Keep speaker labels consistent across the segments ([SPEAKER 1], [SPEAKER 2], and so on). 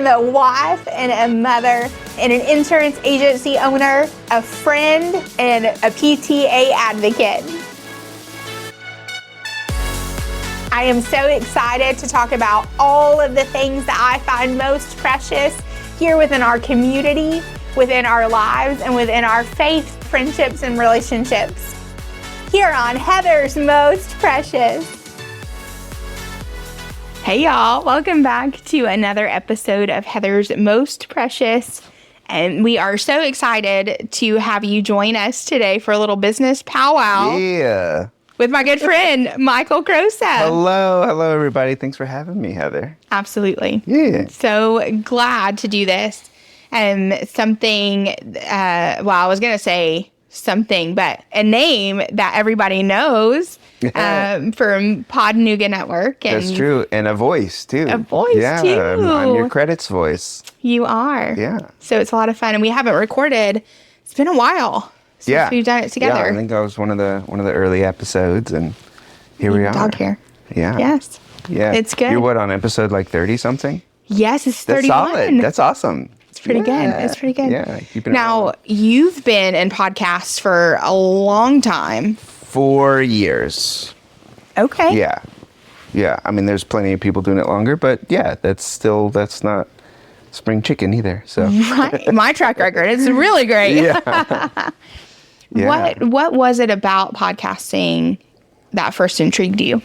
[SPEAKER 1] am a wife and a mother and an insurance agency owner, a friend, and a PTA advocate. I am so excited to talk about all of the things that I find most precious here within our community, within our lives, and within our faith, friendships, and relationships. Here on Heather's Most Precious. Hey y'all, welcome back to another episode of Heather's Most Precious. And we are so excited to have you join us today for a little business powwow.
[SPEAKER 2] Yeah.
[SPEAKER 1] With my good friend, Michael Crosa.
[SPEAKER 2] Hello everybody. Thanks for having me, Heather.
[SPEAKER 1] Absolutely.
[SPEAKER 2] Yeah.
[SPEAKER 1] So glad to do this. Something, I was going to say something, but a name that everybody knows from Pod Nougat Network. And
[SPEAKER 2] that's true. And a voice, too.
[SPEAKER 1] A voice,
[SPEAKER 2] yeah,
[SPEAKER 1] too.
[SPEAKER 2] Yeah, I'm your credits voice.
[SPEAKER 1] You are.
[SPEAKER 2] Yeah.
[SPEAKER 1] So it's a lot of fun. And we haven't recorded. It's been a while since we've done it together.
[SPEAKER 2] Yeah, I think that was one of the early episodes, and here we are.
[SPEAKER 1] Dog hair.
[SPEAKER 2] Yeah.
[SPEAKER 1] Yes.
[SPEAKER 2] Yeah.
[SPEAKER 1] It's good.
[SPEAKER 2] You're what, on episode like 30-something?
[SPEAKER 1] Yes, it's 31.
[SPEAKER 2] That's solid. That's awesome.
[SPEAKER 1] It's pretty good. It's pretty good.
[SPEAKER 2] Yeah.
[SPEAKER 1] Now, you've been in podcasts for a long time.
[SPEAKER 2] 4 years.
[SPEAKER 1] Okay.
[SPEAKER 2] Yeah. Yeah. I mean, there's plenty of people doing it longer, but yeah, that's not spring chicken either. So
[SPEAKER 1] my track record, it's really great.
[SPEAKER 2] Yeah. Yeah.
[SPEAKER 1] What was it about podcasting that first intrigued you?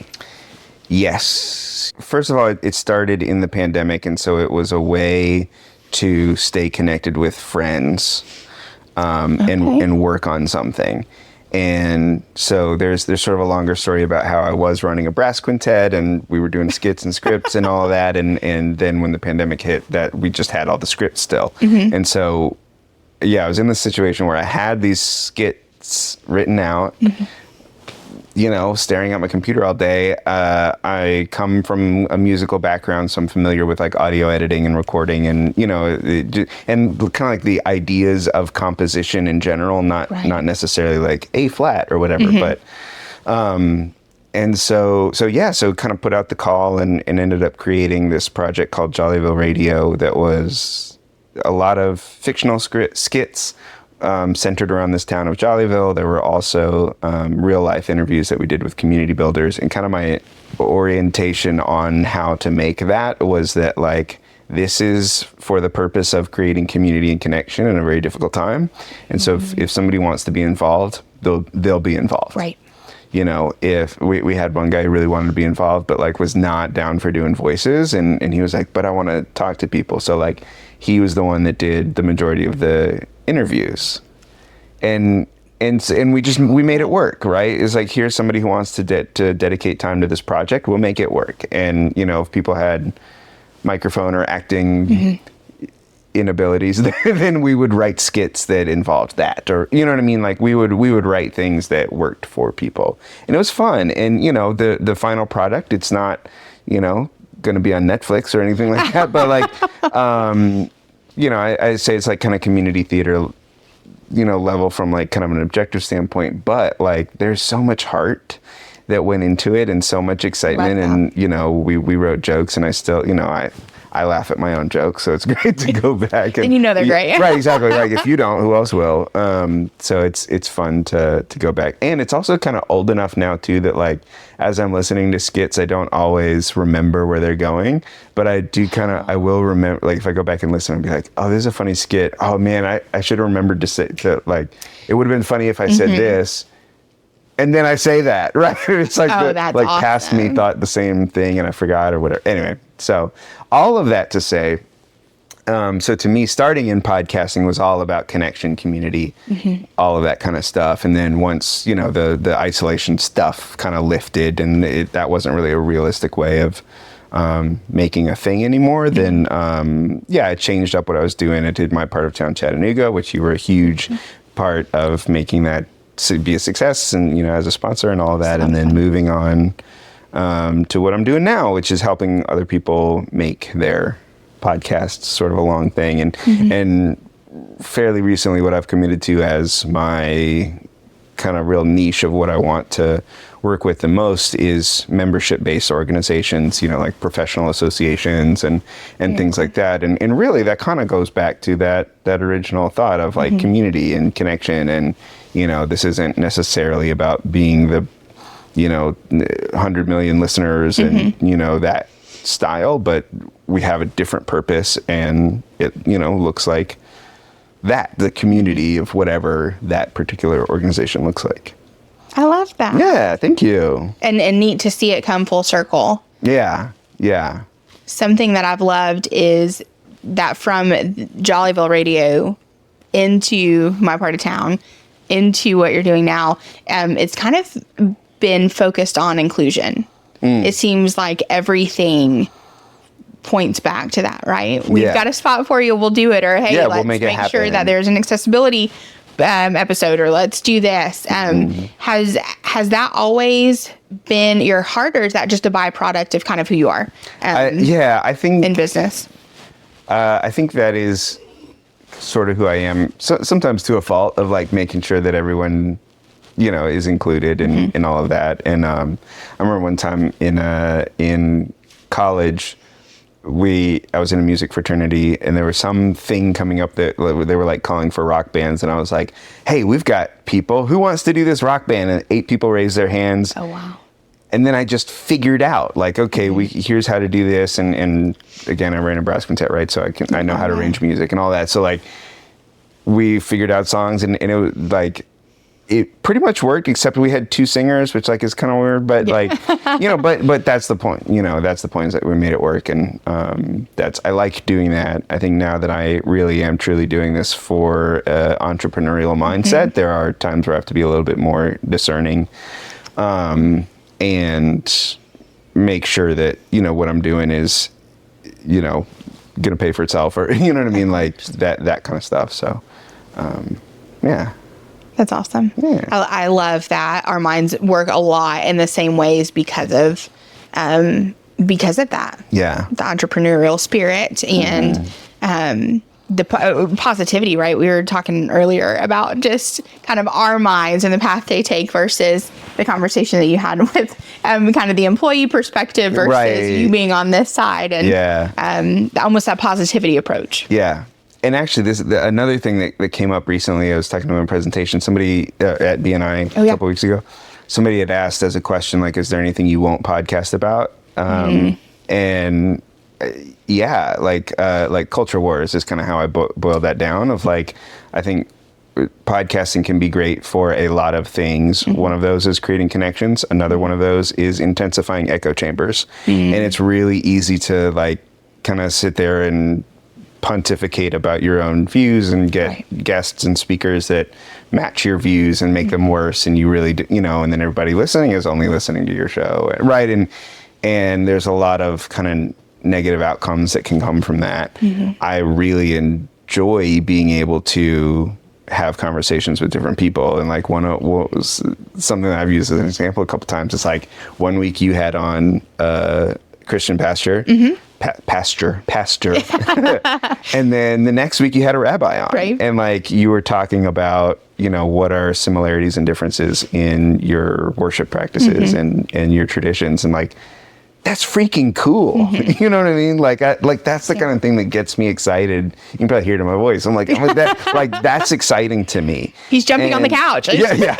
[SPEAKER 2] Yes. First of all, it started in the pandemic, and so it was a way to stay connected with friends and work on something. And so there's sort of a longer story about how I was running a brass quintet, and we were doing skits and scripts and all of that. And then when the pandemic hit, that we just had all the scripts still. Mm-hmm. And so, yeah, I was in this situation where I had these skits written out, mm-hmm. Staring at my computer all day. I come from a musical background, so I'm familiar with like audio editing and recording and, and kind of like the ideas of composition in general, not necessarily like A flat or whatever, mm-hmm. but, and so kind of put out the call and ended up creating this project called Jollyville Radio that was a lot of fictional skits, centered around this town of Jollyville. There were also real life interviews that we did with community builders, and kind of my orientation on how to make that was that like, this is for the purpose of creating community and connection in a very difficult time. And so if somebody wants to be involved, they'll be involved.
[SPEAKER 1] Right.
[SPEAKER 2] If we had one guy who really wanted to be involved, but like was not down for doing voices. And he was like, but I want to talk to people. So like, he was the one that did the majority of the interviews, and we made it work, right? It's like, here's somebody who wants to dedicate time to this project. We'll make it work. And if people had microphone or acting mm-hmm. inabilities, then we would write skits that involved that, or you know what I mean? Like we would write things that worked for people, and it was fun. And the final product, it's not going to be on Netflix or anything like that, but like I say it's like kind of community theater, level from like kind of an objective standpoint, but like there's so much heart that went into it and so much excitement. And, we wrote jokes, and I still, I laugh at my own jokes. So it's great to go back.
[SPEAKER 1] And they're great.
[SPEAKER 2] Right, exactly. Like if you don't, who else will? So it's fun to go back. And it's also kind of old enough now too, that like, as I'm listening to skits, I don't always remember where they're going, but I do I will remember, like if I go back and listen, I'll be like, oh, this is a funny skit. Oh man, I should have remembered it would have been funny if I said mm-hmm. this. And then I say that, right? It's like,
[SPEAKER 1] that's awesome.
[SPEAKER 2] Past me thought the same thing and I forgot or whatever. Anyway, so all of that to say, so to me, starting in podcasting was all about connection, community, mm-hmm. all of that kind of stuff. And then once, the isolation stuff kind of lifted, and that wasn't really a realistic way of making a thing anymore, then, I changed up what I was doing. I did my part of Town Chattanooga, which you were a huge part of making that be a success, and as a sponsor and all of that, and then moving on to what I'm doing now, which is helping other people make their podcasts, sort of a long thing. And mm-hmm. and fairly recently, what I've committed to as my kind of real niche of what I want to work with the most is membership-based organizations, like professional associations and things like that. And really that kind of goes back to that original thought of like community and connection. And, this isn't necessarily about being the, 100 million listeners and, that style, but we have a different purpose, and it, looks like the community of whatever that particular organization looks like.
[SPEAKER 1] I love that.
[SPEAKER 2] Yeah, thank you.
[SPEAKER 1] And neat to see it come full circle.
[SPEAKER 2] Yeah.
[SPEAKER 1] Something that I've loved is that from Jollyville Radio into my part of town, into what you're doing now, it's kind of been focused on inclusion. It seems like everything points back to that, right? We've got a spot for you, we'll do it. Or, hey, let's make sure that there's an accessibility episode, or let's do this. Has that always been your heart, or is that just a byproduct of kind of who you are?
[SPEAKER 2] I think
[SPEAKER 1] in business.
[SPEAKER 2] I think that is sort of who I am. So, sometimes to a fault of like making sure that everyone, is included in all of that. And I remember one time in college, I was in a music fraternity, and there was something coming up that they were like calling for rock bands, and I was like, hey, we've got people who wants to do this rock band, and 8 people raised their hands.
[SPEAKER 1] Oh wow.
[SPEAKER 2] And then I just figured out like, okay, here's how to do this, and again, I ran a brass quintet, right? So I know how to arrange music and all that. So like we figured out songs, and it was like, it pretty much worked, except we had 2 singers, which like is kind of weird, but like, but that's the point, that's the point, is that we made it work. And I like doing that. I think now that I really am truly doing this for entrepreneurial mindset, there are times where I have to be a little bit more discerning, and make sure that, what I'm doing is, going to pay for itself, or, you know what I mean? Like that kind of stuff. So, yeah.
[SPEAKER 1] That's awesome.
[SPEAKER 2] Yeah.
[SPEAKER 1] I love that our minds work a lot in the same ways because of that.
[SPEAKER 2] Yeah.
[SPEAKER 1] The entrepreneurial spirit and the positivity, right? We were talking earlier about just kind of our minds and the path they take versus the conversation that you had with kind of the employee perspective versus you being on this side, and almost that positivity approach.
[SPEAKER 2] Yeah. And actually, another thing that came up recently, I was talking to a presentation, somebody at BNI a couple weeks ago, somebody had asked as a question, like, is there anything you won't podcast about? And like culture wars is kind of how I boiled that down, of like, I think podcasting can be great for a lot of things. One of those is creating connections. Another one of those is intensifying echo chambers. And it's really easy to like kind of sit there and pontificate about your own views and get guests and speakers that match your views and make them worse. And you really do, and then everybody listening is only listening to your show. Right. And there's a lot of kind of negative outcomes that can come from that. I really enjoy being able to have conversations with different people. And like what was something that I've used as an example a couple times. It's like one week you had on Christian pastor, pastor. And then the next week you had a rabbi on.
[SPEAKER 1] Right.
[SPEAKER 2] And like you were talking about, what are similarities and differences in your worship practices and your traditions. And like, that's freaking cool. You know what I mean? Like, that's the kind of thing that gets me excited. You can probably hear it in my voice. I'm like, that's exciting to me.
[SPEAKER 1] He's jumping on the couch.
[SPEAKER 2] Yeah.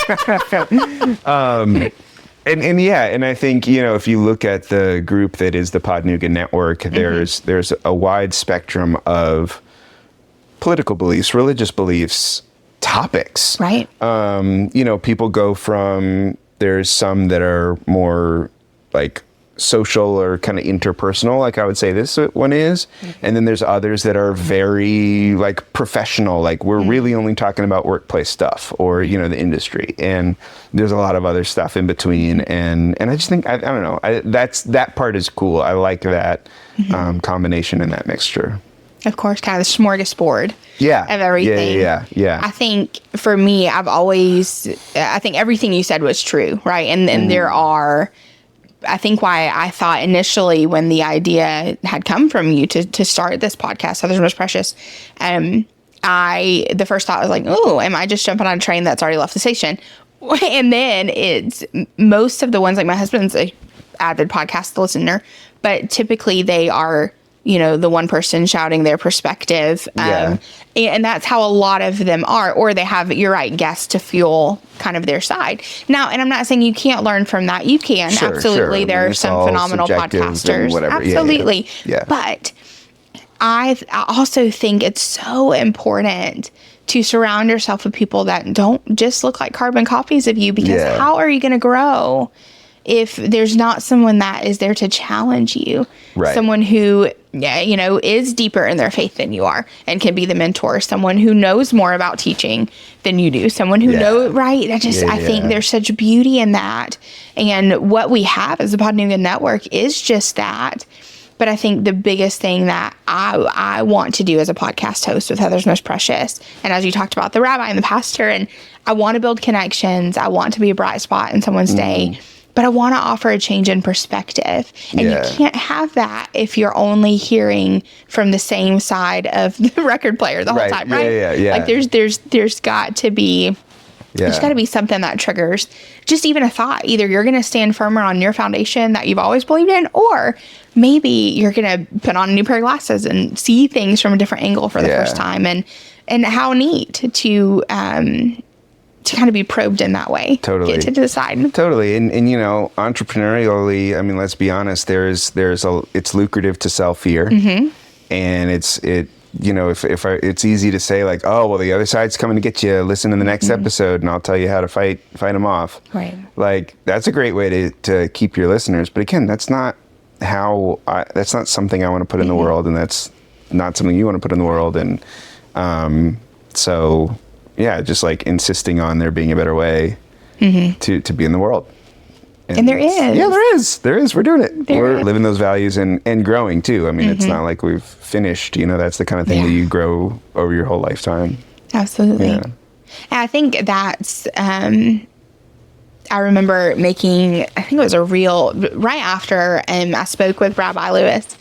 [SPEAKER 2] And I think, if you look at the group that is the Podnuga Network, there's a wide spectrum of political beliefs, religious beliefs, topics.
[SPEAKER 1] Right.
[SPEAKER 2] People go from, there's some that are more like social or kind of interpersonal, like I would say this one is. And then there's others that are very like professional, like we're really only talking about workplace stuff or, the industry. And there's a lot of other stuff in between. And I just think, I don't know, that part is cool. I like that combination and that mixture.
[SPEAKER 1] Of course, kind of the smorgasbord of everything.
[SPEAKER 2] Yeah.
[SPEAKER 1] I think for me, I think everything you said was true, right? And there are, I think why I thought initially when the idea had come from you to start this podcast, Others Most Precious, the first thought was like, oh, am I just jumping on a train that's already left the station? And then it's most of the ones, like my husband's a avid podcast listener, but typically they are, the one person shouting their perspective.
[SPEAKER 2] Yeah.
[SPEAKER 1] And that's how a lot of them are, or they have, you're right, guests to fuel kind of their side. Now, and I'm not saying you can't learn from that. You can.
[SPEAKER 2] Sure,
[SPEAKER 1] absolutely.
[SPEAKER 2] sure.
[SPEAKER 1] There are some phenomenal podcasters.
[SPEAKER 2] Whatever.
[SPEAKER 1] Absolutely.
[SPEAKER 2] Yeah.
[SPEAKER 1] But I also think it's so important to surround yourself with people that don't just look like carbon copies of you, because how are you going to grow if there's not someone that is there to challenge you?
[SPEAKER 2] Right.
[SPEAKER 1] Someone who, is deeper in their faith than you are and can be the mentor. Someone who knows more about teaching than you do. Someone who knows, right? I think there's such beauty in that. And what we have as the Pod New Good Network is just that. But I think the biggest thing that I want to do as a podcast host with Heather's Most Precious, and as you talked about the rabbi and the pastor, and I want to build connections. I want to be a bright spot in someone's day, but I want to offer a change in perspective. And you can't have that if you're only hearing from the same side of the record player the whole time, right?
[SPEAKER 2] Yeah.
[SPEAKER 1] Like there's got to be... There's got to be something that triggers just even a thought. Either you're going to stand firmer on your foundation that you've always believed in, or maybe you're going to put on a new pair of glasses and see things from a different angle for the first time. And how neat to kind of be probed in that way.
[SPEAKER 2] Totally.
[SPEAKER 1] Get to decide.
[SPEAKER 2] Totally. And entrepreneurially, I mean, let's be honest, it's lucrative to sell fear. Mm-hmm. And it's easy to say like, oh, well, the other side's coming to get you. Listen to the next episode and I'll tell you how to fight them off.
[SPEAKER 1] Right.
[SPEAKER 2] Like, that's a great way to keep your listeners. But again, that's not something I want to put in the world. And that's not something you want to put in the world. And so, just like insisting on there being a better way to be in the world.
[SPEAKER 1] And there is.
[SPEAKER 2] Yeah, there is. We're doing it. We're living those values and growing too. I mean, it's not like we've finished, that's the kind of thing that you grow over your whole lifetime.
[SPEAKER 1] Absolutely.
[SPEAKER 2] Yeah.
[SPEAKER 1] And I think that's, I remember I think it was a reel right after I spoke with Rabbi Lewis,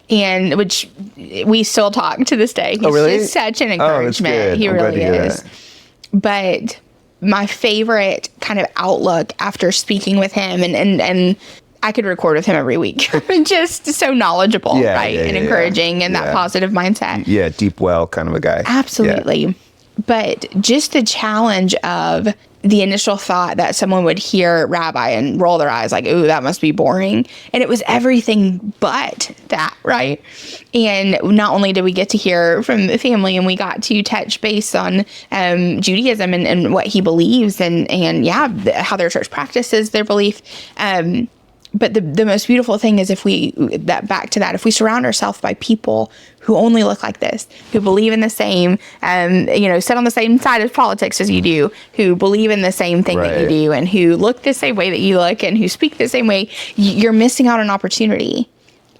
[SPEAKER 1] and which we still talk to this day. He's just such an encouragement.
[SPEAKER 2] That's good.
[SPEAKER 1] He
[SPEAKER 2] I'm
[SPEAKER 1] really
[SPEAKER 2] glad to hear
[SPEAKER 1] is.
[SPEAKER 2] that.
[SPEAKER 1] But my favorite kind of outlook after speaking with him, and I could record with him every week. Just so knowledgeable, right? And encouraging and that positive mindset.
[SPEAKER 2] Yeah, deep well kind of a guy.
[SPEAKER 1] Absolutely. Yeah. But just the challenge of the initial thought that someone would hear rabbi and roll their eyes like, ooh, that must be boring. And it was everything but that, right? And not only did we get to hear from the family, and we got to touch base on Judaism and what he believes and how their church practices their belief. But the most beautiful thing is if we surround ourselves by people who only look like this, who believe in the same, sit on the same side of politics as you do, who believe in the same thing that you do, and who look the same way that you look, and who speak the same way, you're missing out on an opportunity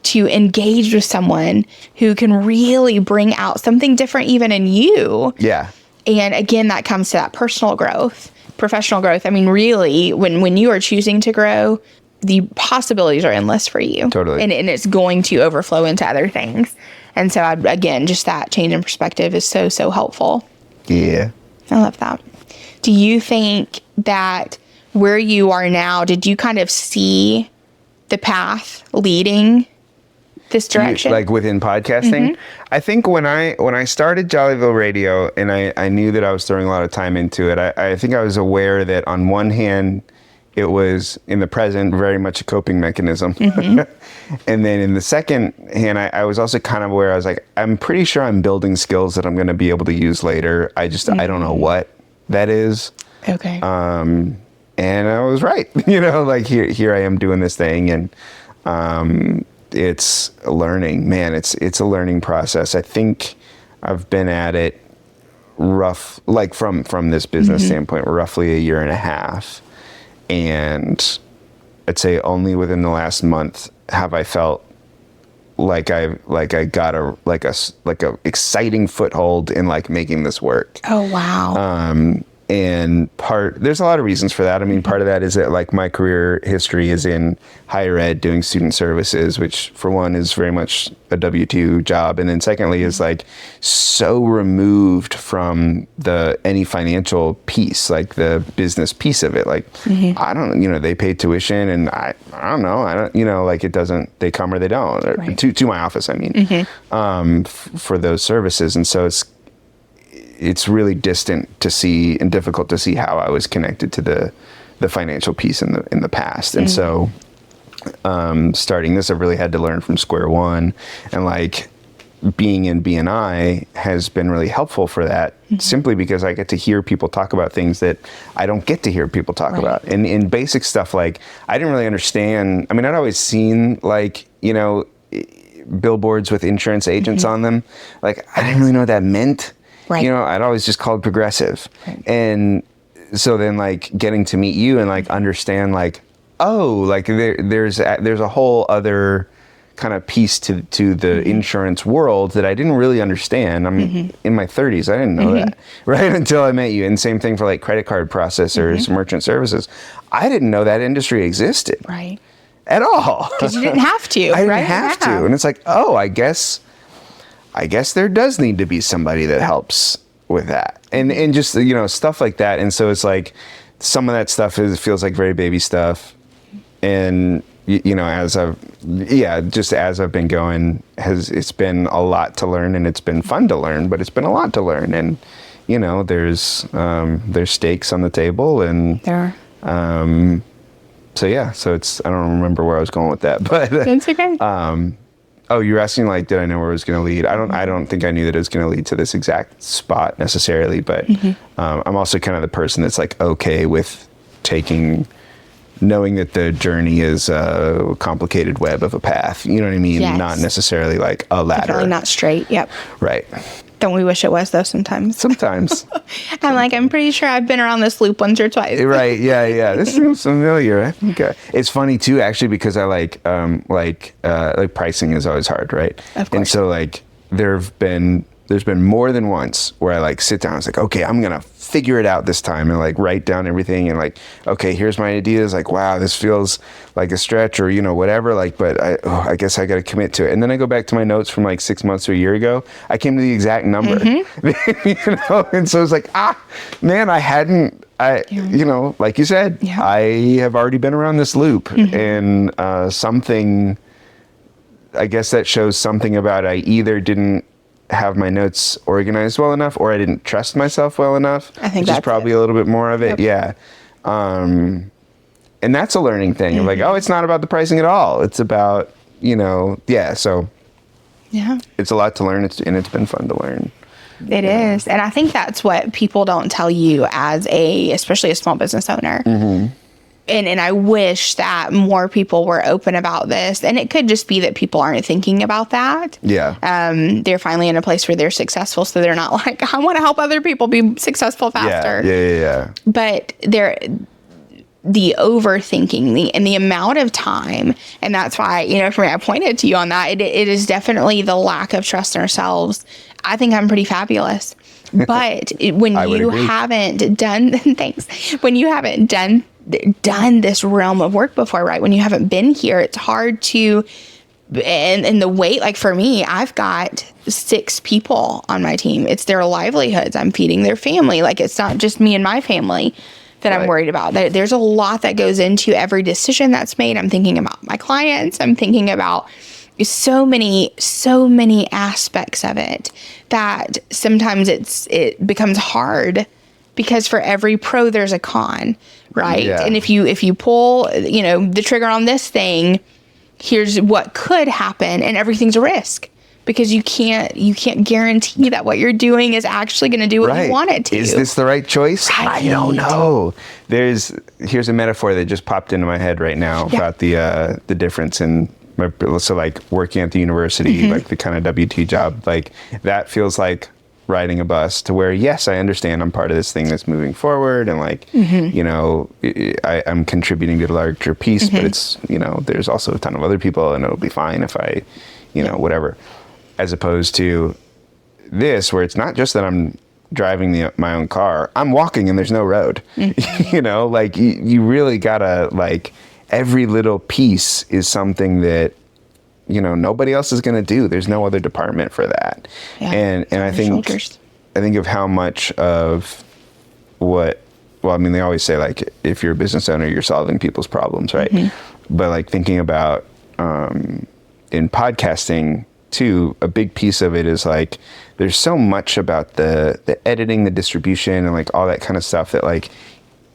[SPEAKER 1] to engage with someone who can really bring out something different even in you. Yeah. And again, that comes to that personal growth, professional growth. I mean, really, when you are choosing to grow, the possibilities are endless for you. Totally. And it's going to overflow into other things. And so, again, just that change in perspective is so, so helpful. Yeah. I love that. Do you think that where you are now, did you kind of see the path leading this direction?
[SPEAKER 2] Like within podcasting? Mm-hmm. I think when I started Jollyville Radio and I knew that I was throwing a lot of time into it, I think I was aware that on one hand, it was in the present very much a coping mechanism. Mm-hmm. And then in the second hand, I was also kind of aware, I was like, I'm pretty sure I'm building skills that I'm going to be able to use later. I don't know what that is. Okay. And I was right. Like here I am doing this thing, and it's learning. Man, it's a learning process. I think I've been at it like from this business standpoint, roughly a year and a half. And I'd say only within the last month have I felt like I got a exciting foothold in like making this work.
[SPEAKER 1] Oh wow.
[SPEAKER 2] And there's a lot of reasons for that. I mean, part of that is that like my career history is in higher ed doing student services, which for one is very much a W-2 job. And then secondly is like so removed from any financial piece, like the business piece of it. Like, I don't, they pay tuition and I don't know. I don't, like it doesn't, they come or they don't,
[SPEAKER 1] Right.
[SPEAKER 2] to my office, I mean, for those services. And so it's really distant to see and difficult to see how I was connected to the financial piece in the past. And so starting this, I've really had to learn from square one, and like being in BNI has been really helpful for that, simply because I get to hear people talk about things that I don't get to hear people talk about. And in basic stuff, like I didn't really understand. I mean, I'd always seen like, billboards with insurance agents on them. Like I didn't really know what that meant.
[SPEAKER 1] Right.
[SPEAKER 2] I'd always just called Progressive.
[SPEAKER 1] Right.
[SPEAKER 2] And so then like getting to meet you and like understand like, oh, like there's a whole other kind of piece to the insurance world that I didn't really understand. I'm in my 30s. I didn't know that right until I met you. And same thing for like credit card processors, merchant services. I didn't know that industry existed.
[SPEAKER 1] Right.
[SPEAKER 2] At all.
[SPEAKER 1] Because you didn't have to.
[SPEAKER 2] I didn't
[SPEAKER 1] right?
[SPEAKER 2] have to. And it's like, oh, I guess there does need to be somebody that helps with that. And just, stuff like that. And so it's like some of that stuff feels like very baby stuff. And, as I've been going, it's been a lot to learn, and it's been fun to learn, but it's been a lot to learn. And, there's stakes on the table, and
[SPEAKER 1] There are.
[SPEAKER 2] So I don't remember where I was going with that, but
[SPEAKER 1] That's okay.
[SPEAKER 2] oh, you're asking like, did I know where it was going to lead? I don't think I knew that it was going to lead to this exact spot necessarily, but I'm also kind of the person that's like okay with knowing that the journey is a complicated web of a path. You know what I mean?
[SPEAKER 1] Yes.
[SPEAKER 2] Not necessarily like a ladder.
[SPEAKER 1] Definitely not straight. Yep.
[SPEAKER 2] Right.
[SPEAKER 1] Don't we wish it was though sometimes?
[SPEAKER 2] Sometimes.
[SPEAKER 1] I'm pretty sure I've been around this loop once or twice.
[SPEAKER 2] Right. Yeah. This seems familiar. I think it's funny too, actually, because I like pricing is always hard, right?
[SPEAKER 1] Of course.
[SPEAKER 2] And so like there's been more than once where I like sit down. I was like, okay, I'm gonna figure it out this time, and like write down everything, and like, okay, here's my ideas. Like, wow, this feels like a stretch, or whatever. Like, but I guess I got to commit to it. And then I go back to my notes from like 6 months or a year ago. I came to the exact number. And so it's like, man, like you said, I have already been around this loop, and something. I guess that shows something about I either didn't have my notes organized well enough, or I didn't trust myself well enough.
[SPEAKER 1] I think
[SPEAKER 2] that's probably a little bit more of it. Yep. Yeah. And that's a learning thing. Like, oh, it's not about the pricing at all. It's about, so it's a lot to learn. And it's been fun to learn.
[SPEAKER 1] It is. And I think that's what people don't tell you especially a small business owner. And I wish that more people were open about this. And it could just be that people aren't thinking about that.
[SPEAKER 2] Yeah.
[SPEAKER 1] They're finally in a place where they're successful, so they're not like, I want to help other people be successful faster.
[SPEAKER 2] Yeah.
[SPEAKER 1] But the overthinking, and the amount of time, and that's why, for me, I pointed to you on that. It is definitely the lack of trust in ourselves. I think I'm pretty fabulous. But when you haven't done, thanks, when you haven't done this realm of work before, right? When you haven't been here, it's hard to, and the weight, like for me, I've got 6 people on my team. It's their livelihoods. I'm feeding their family. Like, it's not just me and my family that I'm worried about. There's a lot that goes into every decision that's made. I'm thinking about my clients. I'm thinking about so many aspects of it that sometimes it becomes hard, because for every pro there's a con, right?
[SPEAKER 2] Yeah.
[SPEAKER 1] And if you pull the trigger on this thing, here's what could happen, and everything's a risk, because you can't guarantee that what you're doing is actually going to do what you want it to.
[SPEAKER 2] Is this the right choice?
[SPEAKER 1] Right.
[SPEAKER 2] I don't know. Here's a metaphor that just popped into my head right now about the difference in so like working at the university, like the kind of W-2 job, like that feels like riding a bus, to where, yes, I understand I'm part of this thing that's moving forward, and like, I'm contributing to the larger piece, but it's, there's also a ton of other people, and it'll be fine if I, whatever. As opposed to this, where it's not just that I'm driving my own car. I'm walking and there's no road. You know, like you really gotta, like, every little piece is something that, you know, nobody else is going to do. There's no other department for that.
[SPEAKER 1] Yeah,
[SPEAKER 2] and I think, I think of how much of what, well, I mean, they always say, like, if you're a business owner, you're solving people's problems, right? But, like, thinking about, in podcasting too, a big piece of it is, like, there's so much about the editing, the distribution, and, like, all that kind of stuff that, like,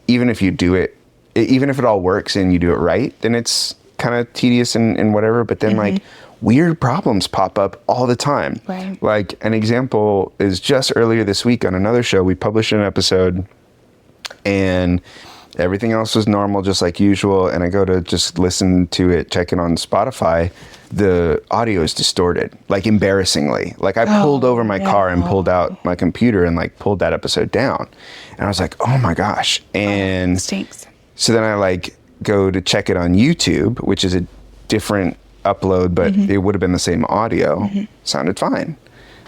[SPEAKER 2] even if you do it, even if it all works and you do it right, then it's kind of tedious and whatever. But then like weird problems pop up all the time.
[SPEAKER 1] Right.
[SPEAKER 2] Like an example is just earlier this week on another show, we published an episode and everything else was normal, just like usual. And I go to just listen to it, check it on Spotify. The audio is distorted, like embarrassingly. Like I pulled over my car and pulled out my computer and like pulled that episode down. And I was like, oh my gosh. And
[SPEAKER 1] stinks.
[SPEAKER 2] So then I like go to check it on YouTube, which is a different upload, but it would have been the same audio. Sounded fine.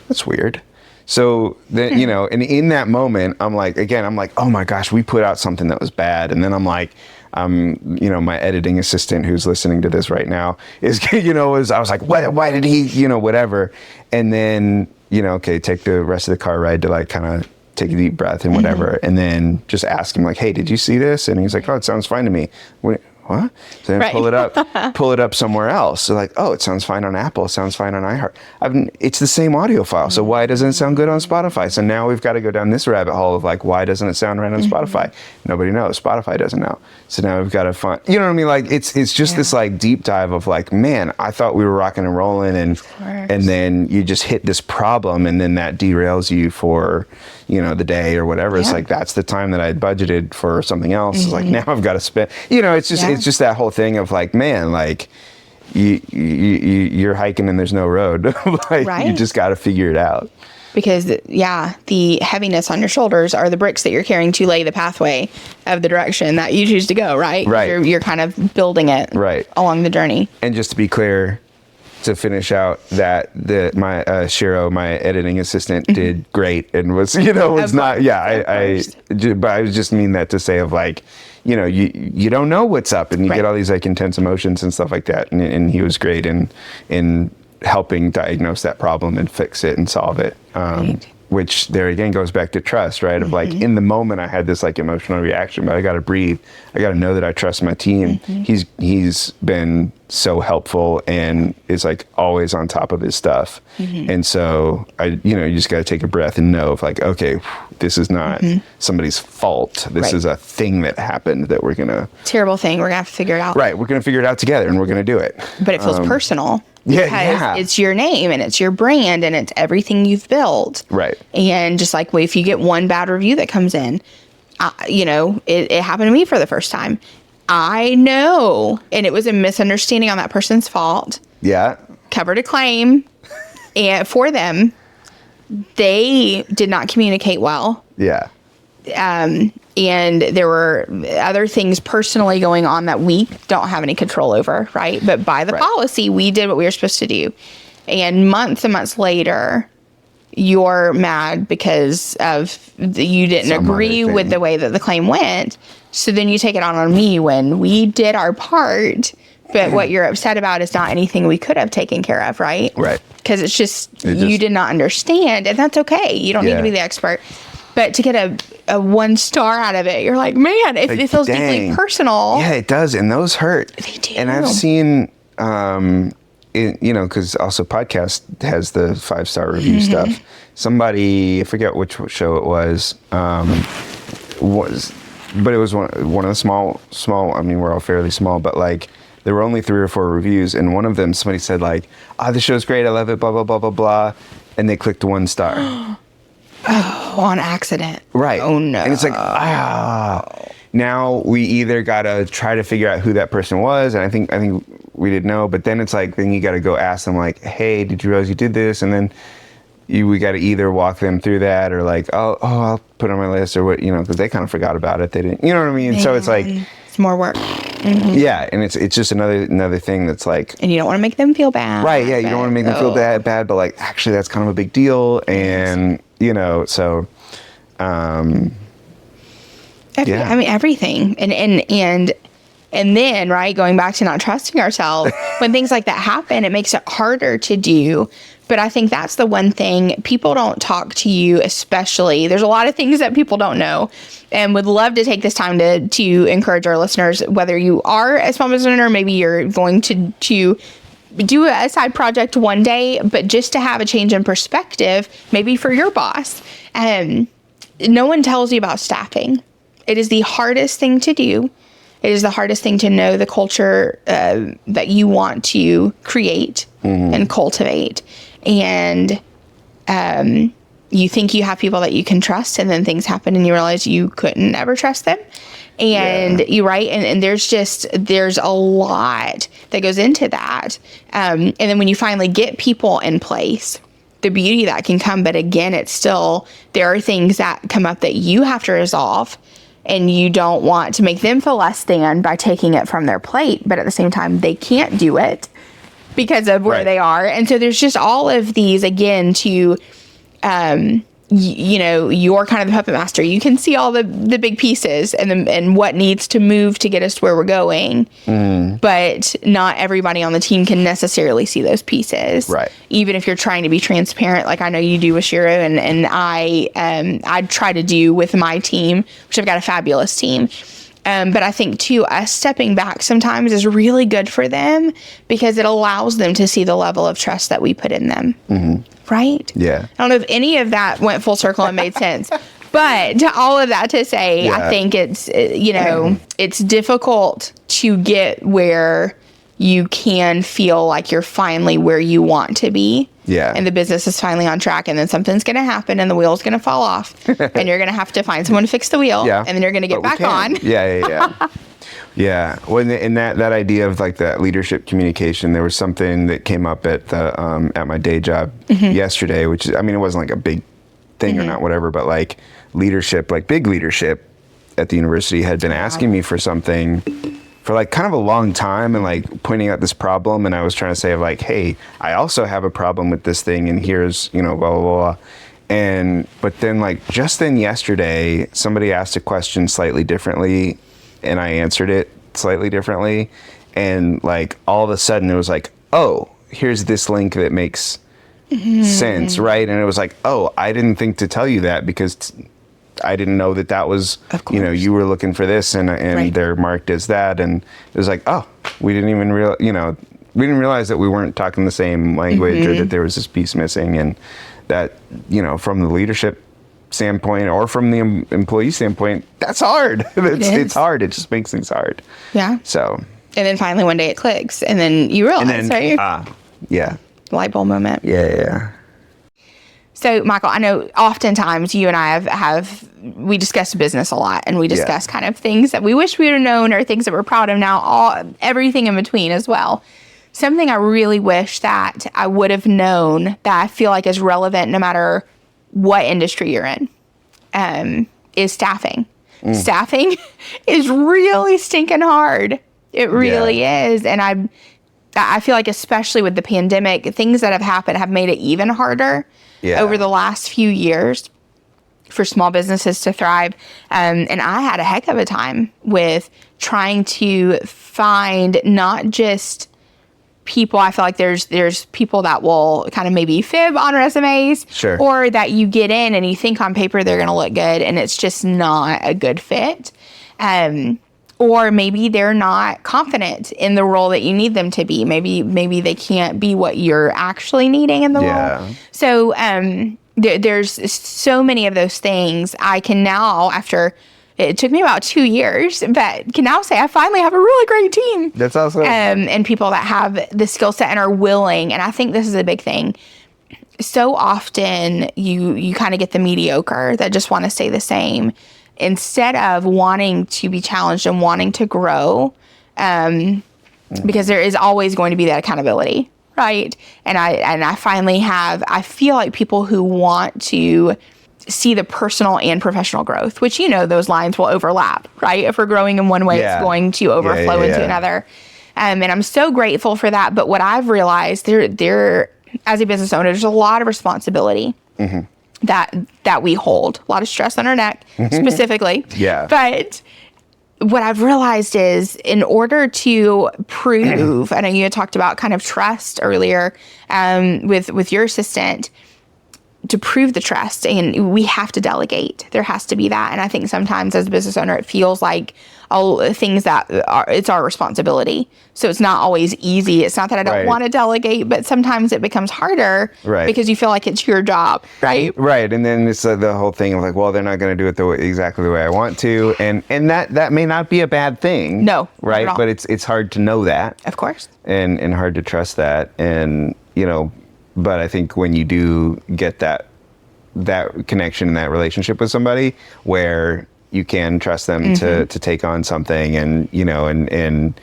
[SPEAKER 2] That's weird. So then, you know, and in that moment, I'm like, oh my gosh, we put out something that was bad. And then I'm like, you know, my editing assistant who's listening to this right now is, you know, I was like, what, why did he, you know, whatever. And then, you know, okay, take the rest of the car ride to like kind of take a deep breath and whatever. And then just ask him like, hey, did you see this? And he's like, oh, it sounds fine to me. What? So then pull it up somewhere else. So like, oh, it sounds fine on Apple. It sounds fine on iHeart. It's the same audio file. So why doesn't it sound good on Spotify? So now we've got to go down this rabbit hole of like, why doesn't it sound right on Spotify? Nobody knows. Spotify doesn't know. So now we've got to find, you know what I mean? Like it's just this like deep dive of like, man, I thought we were rocking and rolling and then you just hit this problem and then that derails you for, you know, the day or whatever. It's like, that's the time that I had budgeted for something else. It's like, now I've got to spend, you know, it's just that whole thing of like, man, like you're hiking and there's no road. Like you just got to figure it out.
[SPEAKER 1] Because the heaviness on your shoulders are the bricks that you're carrying to lay the pathway of the direction that you choose to go, right?
[SPEAKER 2] Right.
[SPEAKER 1] You're kind of building it along the journey.
[SPEAKER 2] And just to be clear, to finish out that my Shiro, my editing assistant, did great and was, you know, was not, but I just mean that to say of like, you know, you don't know what's up and you get all these like intense emotions and stuff like that. And he was great in helping diagnose that problem and fix it and solve it. Which there again goes back to trust, right? Of like in the moment I had this like emotional reaction, but I got to breathe. I got to know that I trust my team. He's been so helpful and is like always on top of his stuff. And so you just got to take a breath and know of like, okay, this is not somebody's fault. This is a thing that happened that we're gonna
[SPEAKER 1] terrible thing. We're gonna have to figure it out.
[SPEAKER 2] Right. We're gonna figure it out together and we're gonna do it.
[SPEAKER 1] But it feels personal. Because it's your name and it's your brand and it's everything you've built.
[SPEAKER 2] Right.
[SPEAKER 1] And just like if you get one bad review that comes in, you know, it happened to me for the first time. I know. And it was a misunderstanding on that person's fault.
[SPEAKER 2] Yeah.
[SPEAKER 1] Covered a claim and for them. They did not communicate well.
[SPEAKER 2] Yeah.
[SPEAKER 1] And there were other things personally going on that we don't have any control over, right? But by the policy, we did what we were supposed to do. And months and months later, you're mad because of you didn't agree with the way that the claim went. So then you take it on me when we did our part. But what you're upset about is not anything we could have taken care of, right? Right. Because it's just you did not understand, and that's okay. You don't need to be the expert. But to get a 1 star out of it, you're like, man, it feels deeply personal.
[SPEAKER 2] Yeah, it does. And those hurt.
[SPEAKER 1] They do.
[SPEAKER 2] And I've seen, you know, because also podcast has the 5-star review stuff. Somebody, I forget which show it was, but it was one of the small, I mean, we're all fairly small, but like, there were only 3 or 4 reviews. And one of them, somebody said like, the show's great. I love it, blah, blah, blah, blah, blah. And they clicked 1 star.
[SPEAKER 1] Oh, on accident.
[SPEAKER 2] Right.
[SPEAKER 1] Oh, no.
[SPEAKER 2] And it's like, now we either got to try to figure out who that person was. And I think we didn't know. But then it's like, then you got to go ask them like, hey, did you realize you did this? And then we got to either walk them through that or like, I'll put it on my list or what, you know, because they kind of forgot about it. They didn't, you know what I mean? Man. So it's like.
[SPEAKER 1] It's more work.
[SPEAKER 2] Yeah, and it's just another thing that's like,
[SPEAKER 1] and you don't want to make them feel bad,
[SPEAKER 2] right? Yeah, you don't want to make them feel bad, but like actually that's kind of a big deal, and you know, so
[SPEAKER 1] I mean, everything. And then, right, going back to not trusting ourselves, when things like that happen, it makes it harder to do. But I think that's the one thing people don't talk to you, especially. There's a lot of things that people don't know, and would love to take this time to encourage our listeners, whether you are a small business owner, maybe you're going to do a side project one day, but just to have a change in perspective, maybe for your boss. No one tells you about staffing. It is the hardest thing to do. It is the hardest thing to know the culture that you want to create and cultivate. And you think you have people that you can trust, and then things happen and you realize you couldn't ever trust them. And you're right. And there's a lot that goes into that. And then when you finally get people in place, the beauty that can come. But again, it's still, there are things that come up that you have to resolve. And you don't want to make them feel less than by taking it from their plate. But at the same time, they can't do it because of where they are. And so there's just all of these, again, to, you're kind of the puppet master. You can see all the big pieces and what needs to move to get us to where we're going. But not everybody on the team can necessarily see those pieces. Right. Even if you're trying to be transparent, like I know you do with Shiro, and I try to do with my team, which I've got a fabulous team. But I think, too, us stepping back sometimes is really good for them because it allows them to see the level of trust that we put in them. Right? Yeah. I don't know if any of that went full circle and made sense. But all of that to say, I think it's, it's difficult to get where you can feel like you're finally where you want to be. Yeah. And the business is finally on track, and then something's going to happen and the wheel's going to fall off and you're going to have to find someone to fix the wheel. And then you're going to get back on. Yeah.
[SPEAKER 2] Well, in that idea of like that leadership communication, there was something that came up at the at my day job yesterday, which is, I mean, it wasn't like a big thing or not, whatever, but like leadership, like big leadership at the university had been asking me for something for like kind of a long time and like pointing out this problem. And I was trying to say like, hey, I also have a problem with this thing. And here's, blah, blah, blah. But then like just then yesterday, somebody asked a question slightly differently and I answered it slightly differently. And like all of a sudden it was like, oh, here's this link that makes sense. Right. And it was like, oh, I didn't think to tell you that because I didn't know that was, you were looking for this and they're marked as that. And it was like, oh, we didn't even realize that we weren't talking the same language or that there was this piece missing. And that, from the leadership standpoint or from the employee standpoint, that's hard. It's hard. It just makes things hard. Yeah. So. And then finally one day it clicks and then you realize, right? Yeah. Light bulb moment. Yeah. So, Michael, I know oftentimes you and I we discuss business a lot, and we discuss kind of things that we wish we would have known or things that we're proud of now, everything in between as well. Something I really wish that I would have known that I feel like is relevant no matter what industry you're in is staffing. Staffing is really stinking hard. It really is. And I feel like especially with the pandemic, things that have happened have made it even harder over the last few years for small businesses to thrive. And I had a heck of a time with trying to find not just people. I feel like there's people that will kind of maybe fib on resumes, or that you get in and you think on paper they're going to look good and it's just not a good fit. Or maybe they're not confident in the role that you need them to be. Maybe they can't be what you're actually needing in the role. So there's so many of those things. I can now, after it took me about 2 years, but can now say I finally have a really great team. That's awesome. And people that have the skill set and are willing. And I think this is a big thing. So often you kind of get the mediocre that just want to stay the same, instead of wanting to be challenged and wanting to grow, because there is always going to be that accountability, right? And I finally I feel like people who want to see the personal and professional growth, which, those lines will overlap, right? If we're growing in one way, it's going to overflow into another. And I'm so grateful for that. But what I've realized, there as a business owner, there's a lot of responsibility.
[SPEAKER 1] that we hold. A lot of stress on our neck, specifically.
[SPEAKER 2] Yeah.
[SPEAKER 1] But what I've realized is, in order to prove, I know you had talked about kind of trust earlier with your assistant, to prove the trust, and we have to delegate. There has to be that. And I think sometimes as a business owner, it feels like all things that it's our responsibility. So it's not always easy. It's not that I don't want to delegate, but sometimes it becomes harder because you feel like it's your job, right?
[SPEAKER 2] Right. And then it's the whole thing of like, well, they're not going to do it exactly the way I want to. And that may not be a bad thing.
[SPEAKER 1] No.
[SPEAKER 2] Right. But it's hard to know that.
[SPEAKER 1] Of course.
[SPEAKER 2] And hard to trust that. And, but I think when you do get that connection and that relationship with somebody where you can trust them to take on something, and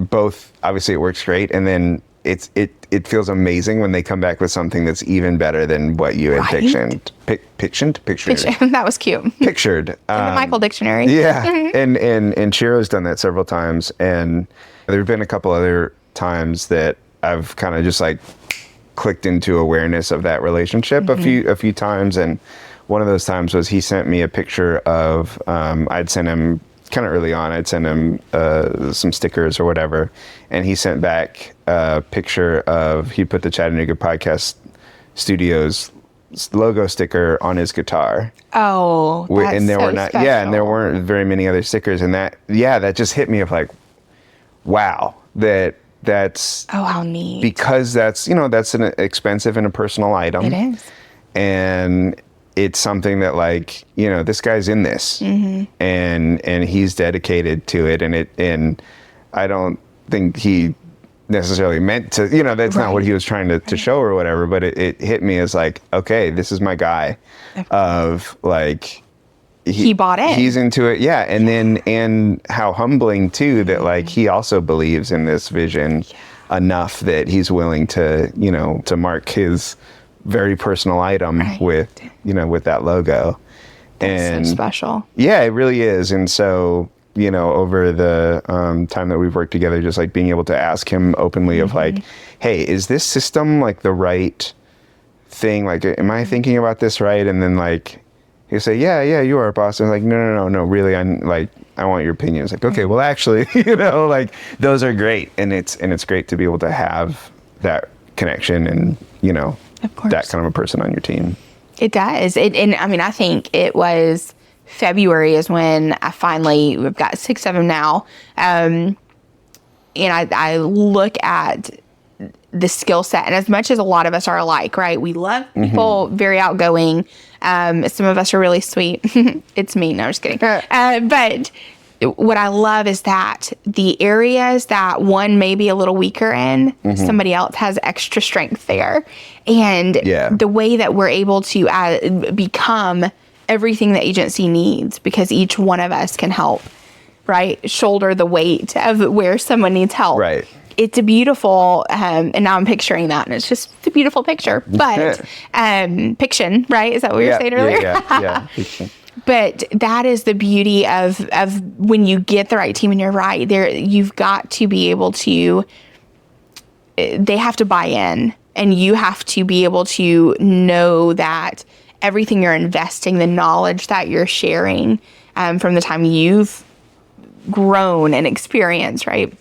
[SPEAKER 2] both, obviously it works great, and then it feels amazing when they come back with something that's even better than what you had pictured.
[SPEAKER 1] That was cute.
[SPEAKER 2] Pictured.
[SPEAKER 1] In the Michael dictionary.
[SPEAKER 2] Yeah. And Chiro's done that several times, and there have been a couple other times that I've kind of just like clicked into awareness of that relationship a few times. And one of those times was he sent me a picture of, I'd sent him kind of early on, I'd sent him some stickers or whatever. And he sent back a picture of, he put the Chattanooga Podcast Studios logo sticker on his guitar.
[SPEAKER 1] Oh, that's
[SPEAKER 2] and there
[SPEAKER 1] so
[SPEAKER 2] were not,
[SPEAKER 1] special.
[SPEAKER 2] and there weren't very many other stickers. And that just hit me of like, wow, that's
[SPEAKER 1] how neat.
[SPEAKER 2] Because that's an expensive and a personal item.
[SPEAKER 1] It is.
[SPEAKER 2] And it's something that like, this guy's in this and he's dedicated to it. And I don't think he necessarily meant to, that's not what he was trying to show or whatever, but it hit me as like, okay, this is my guy of like,
[SPEAKER 1] he bought it.
[SPEAKER 2] He's into it. Yeah. And then, and how humbling too, that like, he also believes in this vision enough that he's willing to, to mark his very personal item with, with that logo.
[SPEAKER 1] That's so special.
[SPEAKER 2] Yeah, it really is. And so, over the time that we've worked together, just like being able to ask him openly of like, hey, is this system like the right thing? Like, am I thinking about this right? And then like, he'll say, yeah, you are, boss. And I'm like, no, really, I want your opinion. It's like, okay, well, actually, like those are great. And it's great to be able to have that connection and,
[SPEAKER 1] of course,
[SPEAKER 2] that kind of a person on your team.
[SPEAKER 1] It does. And I mean, I think it was February is when we've got 6 of them now. And I look at the skill set, and as much as a lot of us are alike, right? We love people, very outgoing. Some of us are really sweet. It's me. No, I'm just kidding. But what I love is that the areas that one may be a little weaker in, somebody else has extra strength there. And the way that we're able to become everything the agency needs, because each one of us can help, right? Shoulder the weight of where someone needs help.
[SPEAKER 2] Right.
[SPEAKER 1] It's a beautiful, and now I'm picturing that, and it's just a beautiful picture. But fiction, right? Is that what you were saying earlier?
[SPEAKER 2] Yeah, fiction.
[SPEAKER 1] But that is the beauty of when you get the right team, and you're right there. You've got to be able to. They have to buy in, and you have to be able to know that everything you're investing, the knowledge that you're sharing, from the time you've grown and experienced, right?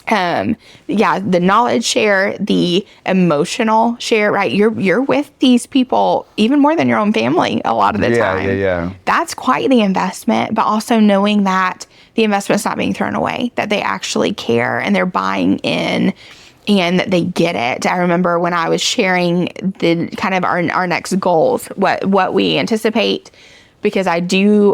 [SPEAKER 1] The knowledge share, the emotional share, right? You're with these people even more than your own family a lot of the time.
[SPEAKER 2] Yeah.
[SPEAKER 1] That's quite the investment, but also knowing that the investment's not being thrown away, that they actually care and they're buying in and that they get it. I remember when I was sharing the kind of our next goals, what we anticipate, because I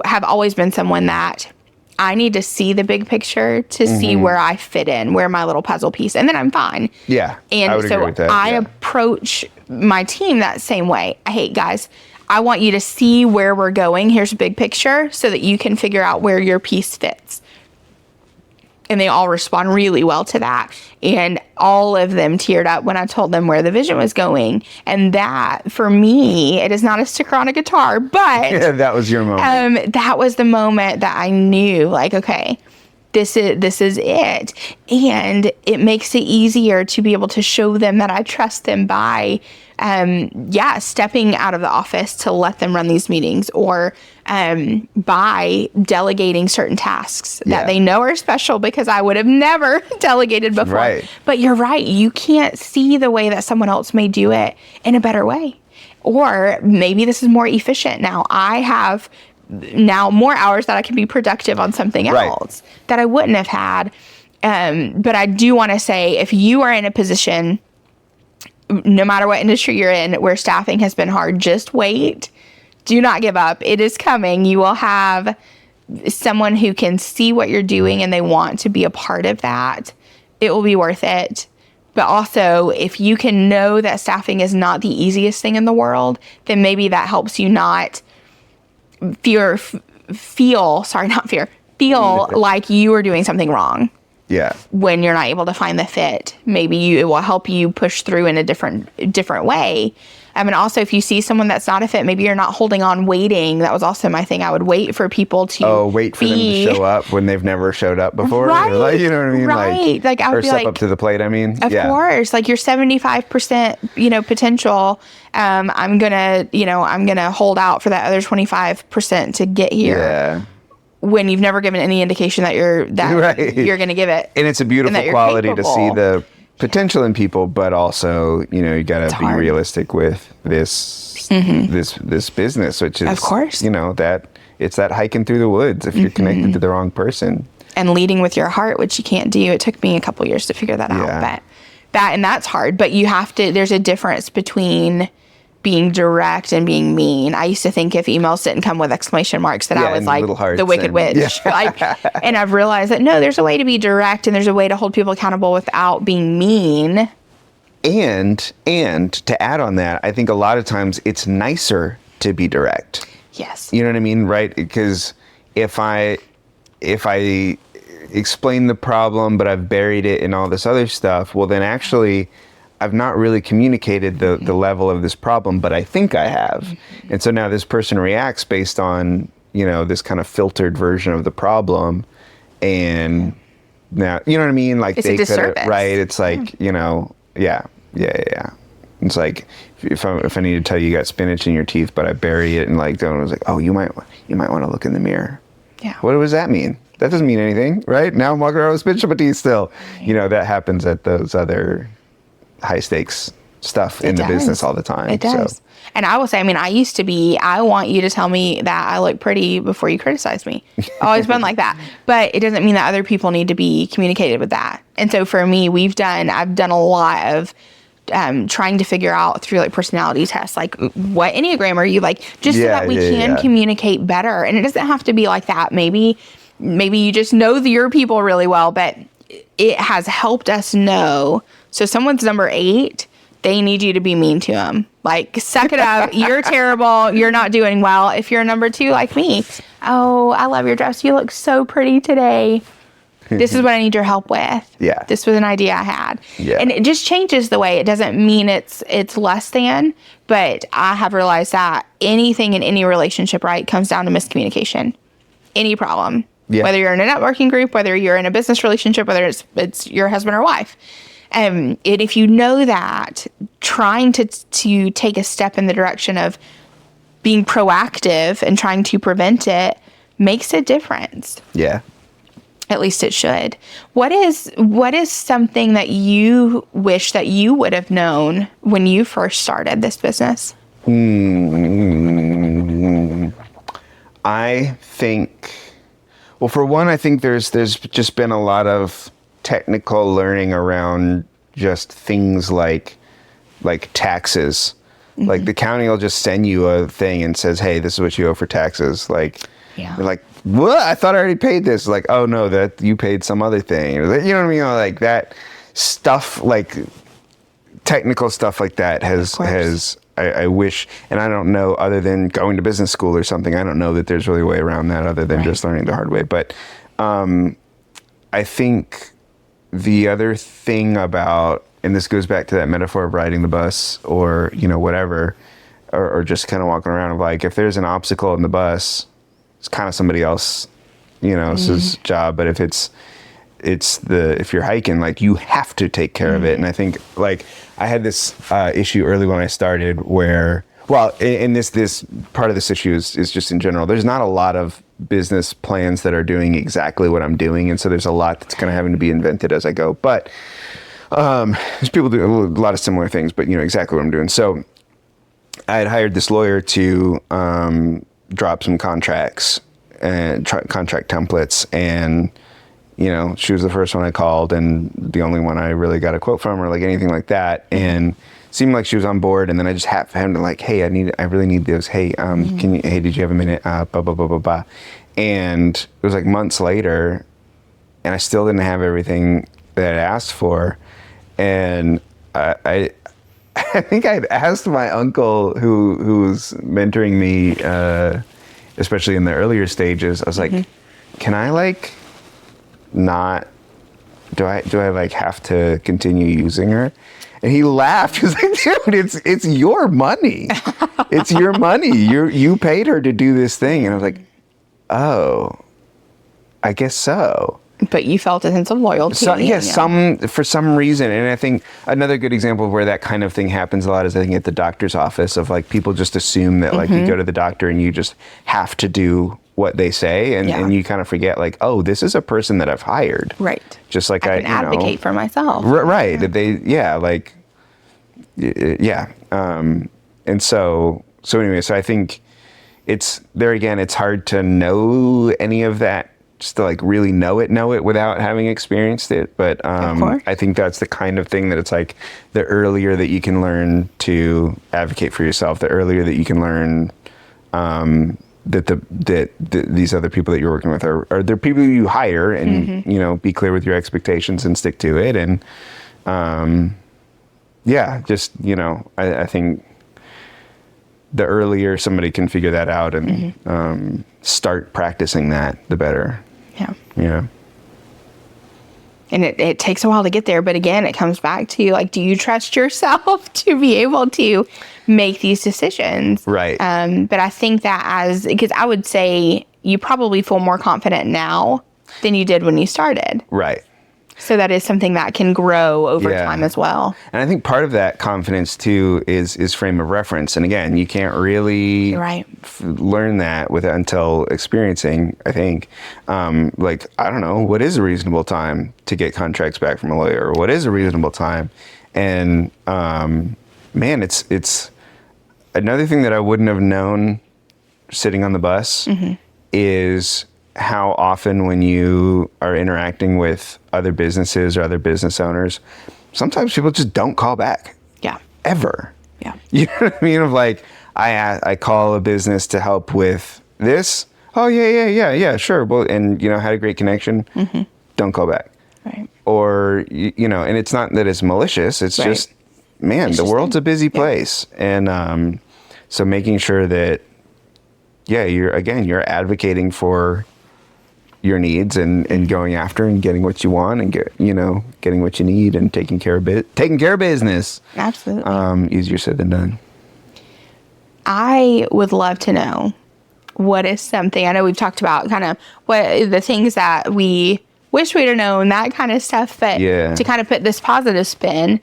[SPEAKER 1] have always been someone that I need to see the big picture to see where I fit in, where my little puzzle piece, and then I'm fine.
[SPEAKER 2] Yeah,
[SPEAKER 1] and
[SPEAKER 2] I would agree with that.
[SPEAKER 1] I approach my team that same way. Hey, guys, I want you to see where we're going. Here's a big picture so that you can figure out where your piece fits. And they all respond really well to that. And all of them teared up when I told them where the vision was going. And that, for me, it is not a sticker on a guitar, but
[SPEAKER 2] that was your moment.
[SPEAKER 1] That was the moment that I knew, like, okay, this is it. And it makes it easier to be able to show them that I trust them by stepping out of the office to let them run these meetings, or by delegating certain tasks that they know are special because I would have never delegated before.
[SPEAKER 2] Right.
[SPEAKER 1] But you're right. You can't see the way that someone else may do it in a better way. Or maybe this is more efficient now. I have now more hours that I can be productive on something else that I wouldn't have had. But I do want to say, if you are in a position, no matter what industry you're in, where staffing has been hard, just wait. Do not give up. It is coming. You will have someone who can see what you're doing and they want to be a part of that. It will be worth it. But also, if you can know that staffing is not the easiest thing in the world, then maybe that helps you not feel like you are doing something wrong.
[SPEAKER 2] Yeah.
[SPEAKER 1] When you're not able to find the fit, maybe it will help you push through in a different way. And also, if you see someone that's not a fit, maybe you're not holding on waiting. That was also my thing. I would wait for people to
[SPEAKER 2] wait for them to show up when they've never showed up before.
[SPEAKER 1] Right.
[SPEAKER 2] Like, you know what I mean?
[SPEAKER 1] Right. Like I would be
[SPEAKER 2] step up to the plate, I mean.
[SPEAKER 1] Of course. Like you're 75%, potential. I'm gonna hold out for that other 25% to get here.
[SPEAKER 2] Yeah.
[SPEAKER 1] When you've never given any indication that you're going to give it.
[SPEAKER 2] And it's a beautiful quality to see the potential in people, but also, you got to be realistic with this business, which is,
[SPEAKER 1] of course,
[SPEAKER 2] that it's that hiking through the woods if you're connected to the wrong person.
[SPEAKER 1] And leading with your heart, which you can't do. It took me a couple years to figure that out, but that's hard. But you have to, there's a difference between being direct and being mean. I used to think if emails didn't come with exclamation marks that I was like the Wicked Witch. And I've realized that no, there's a way to be direct and there's a way to hold people accountable without being mean.
[SPEAKER 2] And to add on that, I think a lot of times it's nicer to be direct.
[SPEAKER 1] Yes.
[SPEAKER 2] You know what I mean? Right? Because if I explain the problem, but I've buried it in all this other stuff, well, then actually I've not really communicated the level of this problem, but I think I have. And so now this person reacts based on, this kind of filtered version of the problem. And now, you know what I mean? Like
[SPEAKER 1] it's a disservice.
[SPEAKER 2] Right. It's like, yeah. It's like if I need to tell you got spinach in your teeth, but I bury it and I was like, oh, you might want to look in the mirror.
[SPEAKER 1] Yeah.
[SPEAKER 2] What does that mean? That doesn't mean anything, right? Now I'm walking around with spinach in my teeth still. That happens at those other high stakes stuff in the business all the time.
[SPEAKER 1] It does. So. And I will say, I want you to tell me that I look pretty before you criticize me. Always been like that. But it doesn't mean that other people need to be communicated with that. And so for me, I've done a lot of trying to figure out through personality tests, what Enneagram are you like, just so that we can communicate better. And it doesn't have to be like that. Maybe you just know your people really well, but it has helped us know. So someone's number 8, they need you to be mean to them. Suck it up. You're terrible. You're not doing well. If you're number 2, like me, oh, I love your dress. You look so pretty today. This is what I need your help with.
[SPEAKER 2] Yeah.
[SPEAKER 1] This was an idea I had.
[SPEAKER 2] Yeah.
[SPEAKER 1] And it just changes the way. It doesn't mean it's less than, but I have realized that anything in any relationship, right, comes down to miscommunication. Any problem. Yeah. Whether you're in a networking group, whether you're in a business relationship, whether it's your husband or wife. And if you know that, trying to take a step in the direction of being proactive and trying to prevent it makes a difference.
[SPEAKER 2] Yeah.
[SPEAKER 1] At least it should. What is something that you wish that you would have known when you first started this business?
[SPEAKER 2] I think, well, for one, I think there's just been a lot of technical learning around just things like taxes. Mm-hmm. Like the county will just send you a thing and says, hey, this is what you owe for taxes. You're like, what? I thought I already paid this. Like, oh no, that you paid some other thing. You know what I mean? Like that stuff, technical stuff like that has I wish, and I don't know, other than going to business school or something, I don't know that there's really a way around that other than just learning the hard way. But I think the other thing about, and this goes back to that metaphor of riding the bus or, whatever, or just kind of walking around of if there's an obstacle in the bus, it's kind of somebody else's job. But if it's if you're hiking, like you have to take care of it. And I think like I had this issue early when I started where, well, and this part of this issue is just in general, there's not a lot of business plans that are doing exactly what I'm doing. And so there's a lot that's kind of having to be invented as I go. But there's people do a lot of similar things, but you know exactly what I'm doing. So I had hired this lawyer to drop some contracts and contract templates, and you know, she was the first one I called and the only one I really got a quote from or like anything like that. And seemed like she was on board. And then I just happened to like, hey, I really need those. Hey, did you have a minute? Blah, blah, blah, blah, blah. And it was like months later and I still didn't have everything that I asked for. And I think I'd asked my uncle who was mentoring me, especially in the earlier stages. I was like, can I like, not do I like have to continue using her? And he laughed. He was like, dude, it's your money. It's your money. You paid her to do this thing. And I was like, oh, I guess so.
[SPEAKER 1] But you felt a sense of loyalty.
[SPEAKER 2] For some reason. And I think another good example of where that kind of thing happens a lot is I think at the doctor's office of like people just assume that like you go to the doctor and you just have to do what they say, and you kind of forget like, oh, this is a person that I've hired. Right. Just like I can
[SPEAKER 1] advocate for myself.
[SPEAKER 2] Right. And so anyway, so I think it's there again, it's hard to know any of that, just to like really know it without having experienced it. But I think that's the kind of thing that it's like the earlier that you can learn to advocate for yourself, the earlier that you can learn that these other people that you're working with are they're people you hire, and you know, be clear with your expectations and stick to it. And just you know, I think the earlier somebody can figure that out and start practicing that, the better. Yeah.
[SPEAKER 1] And it takes a while to get there, but again, it comes back to like, do you trust yourself to be able to make these decisions?
[SPEAKER 2] Right.
[SPEAKER 1] But I think that because I would say you probably feel more confident now than you did when you started.
[SPEAKER 2] Right.
[SPEAKER 1] So that is something that can grow over time as well.
[SPEAKER 2] And I think part of that confidence too is frame of reference. And again, you can't really learn that until experiencing, I think. Like, I don't know, what is a reasonable time to get contracts back from a lawyer? Or what is a reasonable time? And man, it's another thing that I wouldn't have known sitting on the bus is how often when you are interacting with other businesses or other business owners, sometimes people just don't call back.
[SPEAKER 1] Yeah.
[SPEAKER 2] Ever.
[SPEAKER 1] Yeah.
[SPEAKER 2] You know what I mean? Of like, I call a business to help with this. Oh, yeah, sure. Well, and, you know, had a great connection. Don't call back.
[SPEAKER 1] Right.
[SPEAKER 2] Or, you know, and it's not that it's malicious. It's just, man, the world's a busy place. And so making sure that, you're advocating for your needs and going after and getting what you want and getting what you need and taking care of business.
[SPEAKER 1] Absolutely.
[SPEAKER 2] Easier said than done.
[SPEAKER 1] I would love to know what is something, I know we've talked about kind of what the things that we wish we'd have known, that kind of stuff, but to kind of put this positive spin,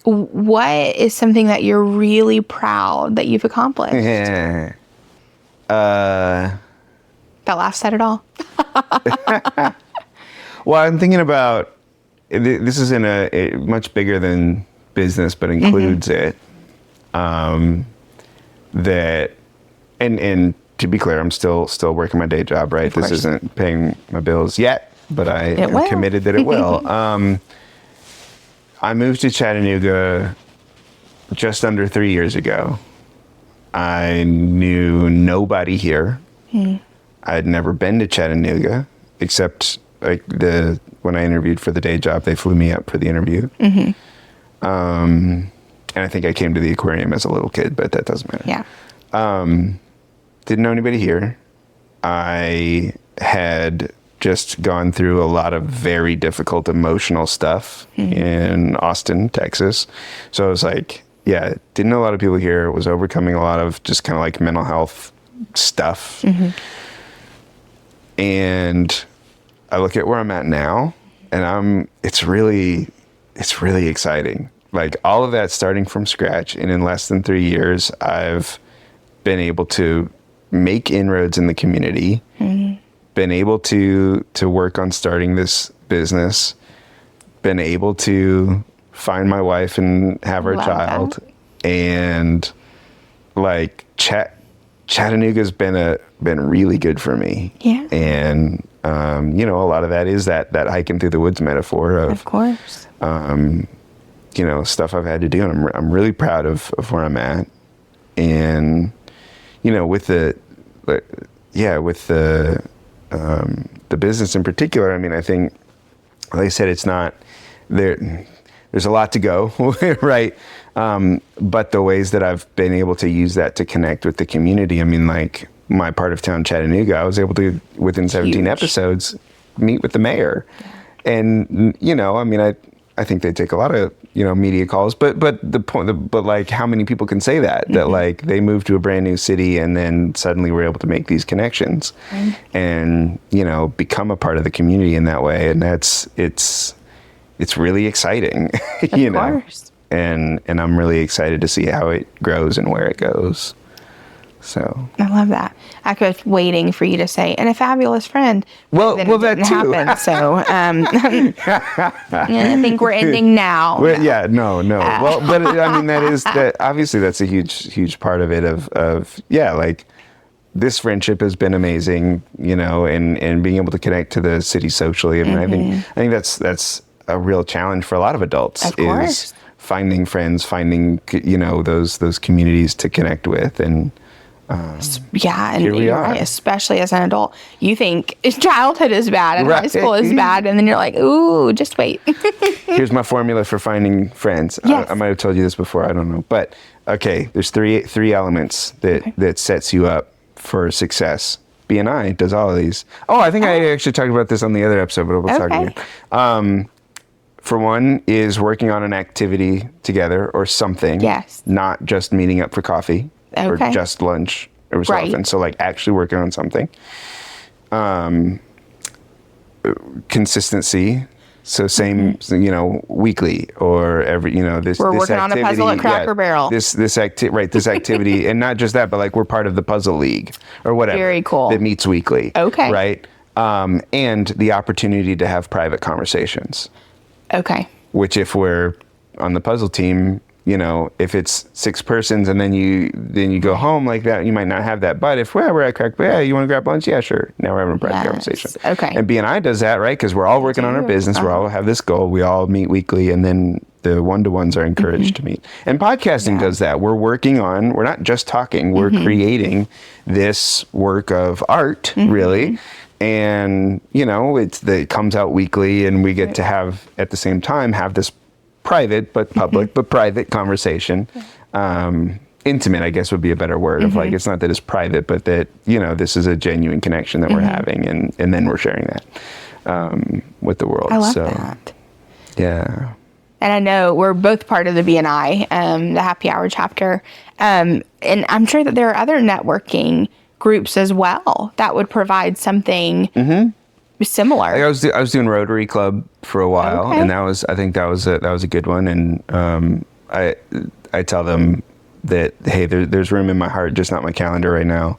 [SPEAKER 1] what is something that you're really proud that you've accomplished? That laugh said it all.
[SPEAKER 2] Well, I'm thinking about, this is in a much bigger than business, but includes it. That, and to be clear, I'm still working my day job, right? This isn't paying my bills yet, but I am committed that it will. I moved to Chattanooga just under 3 years ago. I knew nobody here. I had never been to Chattanooga, except like when I interviewed for the day job, they flew me up for the interview. And I think I came to the aquarium as a little kid, but that doesn't matter.
[SPEAKER 1] Yeah.
[SPEAKER 2] Didn't know anybody here. I had just gone through a lot of very difficult emotional stuff in Austin, Texas. So I was like, didn't know a lot of people here, was overcoming a lot of just kind of like mental health stuff. And I look at where I'm at now, it's really exciting. Like all of that starting from scratch, and in less than 3 years, I've been able to make inroads in the community, been able to work on starting this business, been able to find my wife and have our child, and like Chattanooga's been really good for me.
[SPEAKER 1] Yeah.
[SPEAKER 2] And you know, a lot of that is that hiking through the woods metaphor of
[SPEAKER 1] course.
[SPEAKER 2] You know, stuff I've had to do, and I'm really proud of where I'm at. And you know, with the business in particular, I mean, I think, like I said, it's not there. There's a lot to go, right? But the ways that I've been able to use that to connect with the community, I mean, like my part of town, Chattanooga, I was able to, within 17 episodes, meet with the mayor. And, you know, I mean, I think they take a lot of, you know, media calls, but the point, but like how many people can say that like they moved to a brand new city and then suddenly we're able to make these connections and, you know, become a part of the community in that way. And it's really exciting, you know,
[SPEAKER 1] Of course.
[SPEAKER 2] and I'm really excited to see how it grows and where it goes. So
[SPEAKER 1] I love that. I was waiting for you to say, and a fabulous friend.
[SPEAKER 2] Well,
[SPEAKER 1] Then
[SPEAKER 2] that
[SPEAKER 1] it didn't
[SPEAKER 2] too.
[SPEAKER 1] happen. So I think we're ending now.
[SPEAKER 2] Well, yeah, no. Well, but I mean, that obviously that's a huge part of it of yeah, like this friendship has been amazing, you know, and being able to connect to the city socially. I mean, I think that's a real challenge for a lot of adults.
[SPEAKER 1] Of course.
[SPEAKER 2] Is finding friends, finding, you know, those communities to connect with. And
[SPEAKER 1] Yeah, and
[SPEAKER 2] Here we
[SPEAKER 1] you're
[SPEAKER 2] are.
[SPEAKER 1] right, especially as an adult. You think childhood is bad and high
[SPEAKER 2] Right.
[SPEAKER 1] school is bad, and then you're like, ooh, just wait.
[SPEAKER 2] here's my formula for finding friends.
[SPEAKER 1] Yes.
[SPEAKER 2] I might have told you this before, I don't know. But okay, there's three elements that sets you up for success. BNI does all of these. Oh, I think I actually talked about this on the other episode, but we'll talk
[SPEAKER 1] Okay.
[SPEAKER 2] again. For one is working on an activity together or something.
[SPEAKER 1] Yes.
[SPEAKER 2] Not just meeting up for coffee
[SPEAKER 1] Okay.
[SPEAKER 2] or just lunch every so
[SPEAKER 1] Right.
[SPEAKER 2] often. So like actually working on something. Consistency. So same, you know, weekly or every, you know, this.
[SPEAKER 1] We're
[SPEAKER 2] this
[SPEAKER 1] working on a puzzle at Cracker Barrel.
[SPEAKER 2] This activity, and not just that, but like we're part of the puzzle league or whatever.
[SPEAKER 1] Very cool.
[SPEAKER 2] That meets weekly.
[SPEAKER 1] Okay.
[SPEAKER 2] Right. And the opportunity to have private conversations.
[SPEAKER 1] Okay.
[SPEAKER 2] Which, if we're on the puzzle team, you know, if it's 6 persons and then you go home like that, you might not have that. But if we're at Crack, you want to grab lunch? Yeah, sure. Now we're having a private
[SPEAKER 1] Yes.
[SPEAKER 2] conversation.
[SPEAKER 1] Okay.
[SPEAKER 2] And BNI does that, right? Because we're all working on our business. We all have this goal. We all meet weekly, and then the one-to-ones are encouraged to meet. And podcasting does that. We're not just talking. We're creating this work of art, really. And, you know, it comes out weekly, and we get to have, at the same time, have this private but public but private conversation. Intimate, I guess, would be a better word of like, it's not that it's private, but that, you know, this is a genuine connection that we're having, and then we're sharing that with the world.
[SPEAKER 1] I love
[SPEAKER 2] So,
[SPEAKER 1] that.
[SPEAKER 2] yeah.
[SPEAKER 1] And I know we're both part of the BNI, the Happy Hour chapter. And I'm sure that there are other networking groups as well that would provide something similar.
[SPEAKER 2] I was doing Rotary Club for a while,
[SPEAKER 1] Okay.
[SPEAKER 2] and I think that was a good one. And I tell them that, hey, there's room in my heart, just not my calendar right now.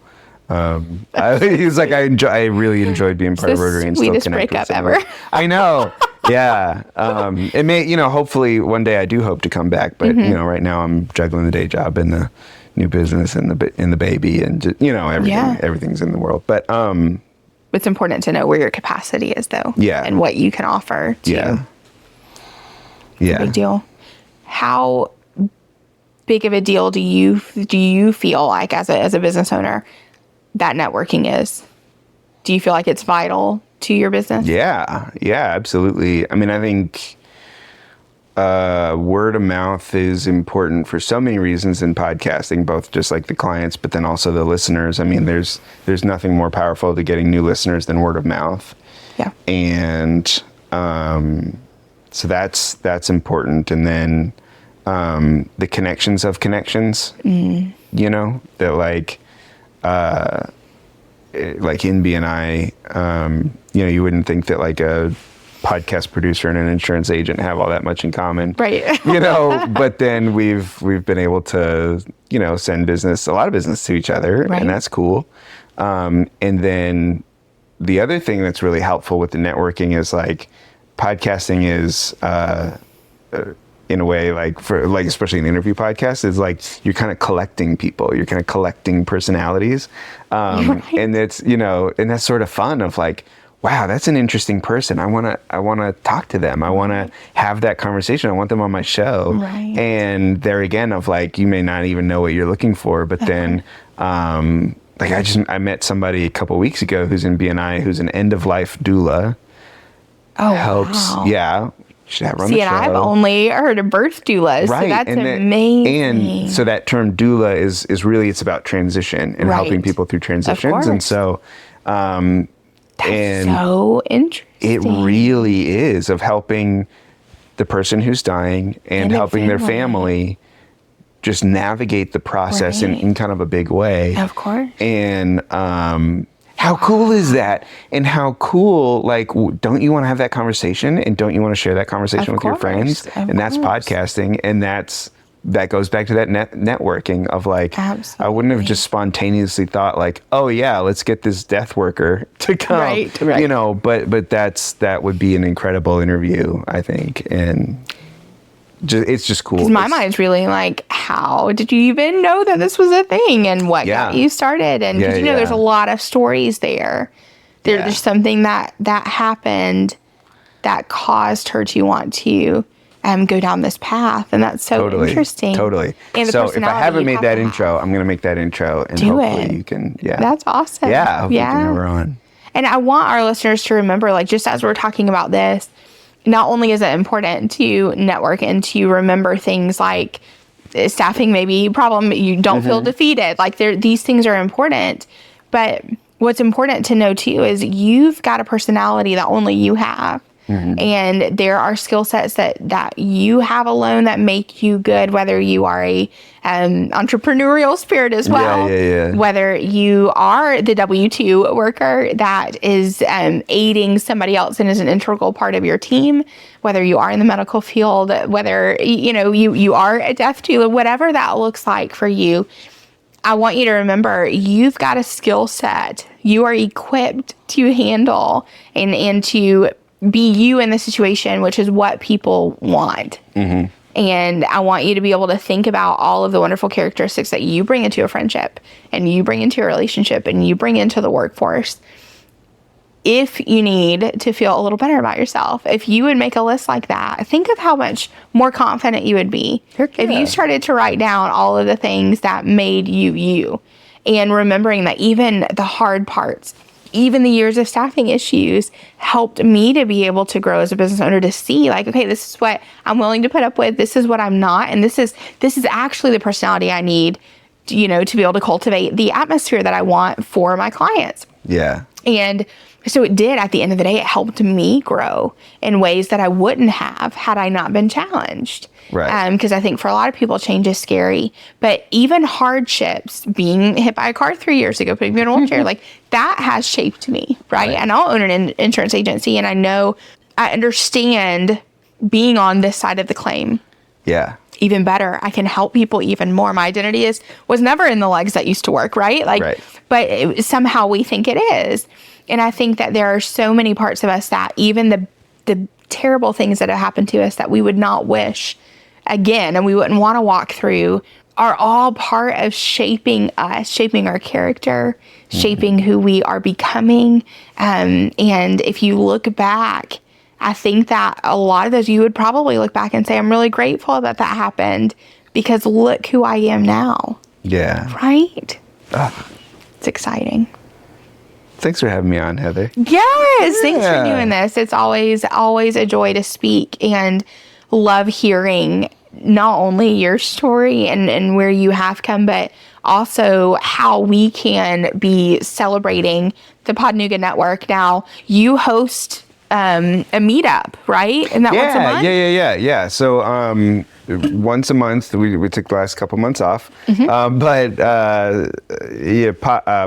[SPEAKER 2] He's like, I really enjoyed being part of
[SPEAKER 1] the
[SPEAKER 2] Rotary and still
[SPEAKER 1] sweetest
[SPEAKER 2] connect
[SPEAKER 1] breakup
[SPEAKER 2] with someone.
[SPEAKER 1] ever.
[SPEAKER 2] I know. Yeah. It may, you know, hopefully one day I do hope to come back, but you know, right now I'm juggling the day job and the new business and the baby and just, you know, everything's in the world. But
[SPEAKER 1] It's important to know where your capacity is, though.
[SPEAKER 2] Yeah.
[SPEAKER 1] And what you can offer to
[SPEAKER 2] yeah.
[SPEAKER 1] Big deal. How big of a deal do you feel like as a business owner that networking is? Do you feel like it's vital to your business?
[SPEAKER 2] Yeah, absolutely. I mean, I think word of mouth is important for so many reasons in podcasting, both just like the clients, but then also the listeners. I mean, there's nothing more powerful to getting new listeners than word of mouth.
[SPEAKER 1] Yeah.
[SPEAKER 2] And so that's important. And then the connections of connections, you know, that like in BNI, you know, you wouldn't think that like a podcast producer and an insurance agent have all that much in common.
[SPEAKER 1] Right.
[SPEAKER 2] But then we've been able to, send a lot of business to each other,
[SPEAKER 1] Right.
[SPEAKER 2] and that's cool. And then the other thing that's really helpful with the networking is like podcasting is, in a way, especially an interview podcast, is like you're kind of collecting people, you're kind of collecting personalities.
[SPEAKER 1] Right.
[SPEAKER 2] And it's, and that's sort of fun of like, wow, that's an interesting person. I want to talk to them. I want to have that conversation. I want them on my show.
[SPEAKER 1] Right.
[SPEAKER 2] And there again of like, you may not even know what you're looking for, but then, I met somebody a couple weeks ago who's in BNI, who's an end of life doula.
[SPEAKER 1] Oh,
[SPEAKER 2] Helps.
[SPEAKER 1] wow.
[SPEAKER 2] Yeah. Should have her on
[SPEAKER 1] See,
[SPEAKER 2] the
[SPEAKER 1] and
[SPEAKER 2] show.
[SPEAKER 1] I've only heard of birth doulas,
[SPEAKER 2] Right.
[SPEAKER 1] so that's
[SPEAKER 2] and
[SPEAKER 1] amazing.
[SPEAKER 2] And so that term doula is really, it's about transition and
[SPEAKER 1] Right.
[SPEAKER 2] helping people through transitions.
[SPEAKER 1] course.
[SPEAKER 2] And so,
[SPEAKER 1] That's so interesting.
[SPEAKER 2] it really is of helping the person who's dying and
[SPEAKER 1] their
[SPEAKER 2] helping their
[SPEAKER 1] family.
[SPEAKER 2] family just navigate the process
[SPEAKER 1] Right.
[SPEAKER 2] in kind of a big way.
[SPEAKER 1] Of course.
[SPEAKER 2] And how cool is that? And how cool, don't you want to have that conversation? And don't you want to share that conversation
[SPEAKER 1] Of
[SPEAKER 2] with your
[SPEAKER 1] course,
[SPEAKER 2] friends?
[SPEAKER 1] of
[SPEAKER 2] And that's
[SPEAKER 1] course.
[SPEAKER 2] podcasting. And that goes back to that networking of like,
[SPEAKER 1] Absolutely.
[SPEAKER 2] I wouldn't have just spontaneously thought like, oh yeah, let's get this death worker to come,
[SPEAKER 1] Right.
[SPEAKER 2] but that would be an incredible interview, I think. And it's just cool.
[SPEAKER 1] Because my mind's really like, how did you even know that this was a thing, and what got you started? And because
[SPEAKER 2] Yeah,
[SPEAKER 1] there's a lot of stories there. There's something that happened that caused her to want to go down this path, and that's so interesting.
[SPEAKER 2] Totally.
[SPEAKER 1] And the
[SPEAKER 2] So if I
[SPEAKER 1] personality
[SPEAKER 2] haven't
[SPEAKER 1] you
[SPEAKER 2] made
[SPEAKER 1] have
[SPEAKER 2] that
[SPEAKER 1] to
[SPEAKER 2] intro,
[SPEAKER 1] have.
[SPEAKER 2] I'm going to make that intro, and
[SPEAKER 1] Do
[SPEAKER 2] hopefully
[SPEAKER 1] it.
[SPEAKER 2] you can. Yeah.
[SPEAKER 1] That's awesome.
[SPEAKER 2] Yeah. I hope you can have her on.
[SPEAKER 1] And I want our listeners to remember, like, just as we're talking about this, not only is it important to network and to remember things like staffing may be a problem, you don't feel defeated. Like, these things are important. But what's important to know, too, is you've got a personality that only you have. And there are skill sets that you have alone that make you good, whether you are a entrepreneurial spirit as well, whether you are the W-2 worker that is aiding somebody else and is an integral part of your team, whether you are in the medical field, whether you are a death doula, whatever that looks like for you. I want you to remember you've got a skill set. You are equipped to handle and to be you in the situation, which is what people want. And I want you to be able to think about all of the wonderful characteristics that you bring into a friendship, and you bring into a relationship, and you bring into the workforce. If you need to feel a little better about yourself, if you would make a list like that, think of how much more confident you would be if you started to write down all of the things that made you. And remembering that even the hard parts, even the years of staffing issues helped me to be able to grow as a business owner, to see like, okay, this is what I'm willing to put up with. This is what I'm not. And this is actually the personality I need, to be able to cultivate the atmosphere that I want for my clients.
[SPEAKER 2] Yeah.
[SPEAKER 1] And so it did, at the end of the day, it helped me grow in ways that I wouldn't have had I not been challenged.
[SPEAKER 2] Right.
[SPEAKER 1] Because I think for a lot of people, change is scary. But even hardships, being hit by a car 3 years ago, putting me in a wheelchair, like that has shaped me, right? And I'll own an insurance agency, and I understand being on this side of the claim.
[SPEAKER 2] Yeah.
[SPEAKER 1] Even better. I can help people even more. My identity was never in the legs that used to work, right? But somehow we think it is. And I think that there are so many parts of us that even the terrible things that have happened to us that we would not wish again, and we wouldn't want to walk through, are all part of shaping us, shaping our character, shaping who we are becoming. And if you look back, I think that a lot of those, you would probably look back and say, I'm really grateful that happened, because look who I am now.
[SPEAKER 2] Yeah.
[SPEAKER 1] Right? It's exciting.
[SPEAKER 2] Thanks for having me on, Heather.
[SPEAKER 1] Yes. Thanks for doing this. It's always a joy to speak, and love hearing not only your story and where you have come, but also how we can be celebrating the Podnuga Network. Now, you host a meetup, right? And that once a month?
[SPEAKER 2] Yeah. So once a month, we took the last couple months off.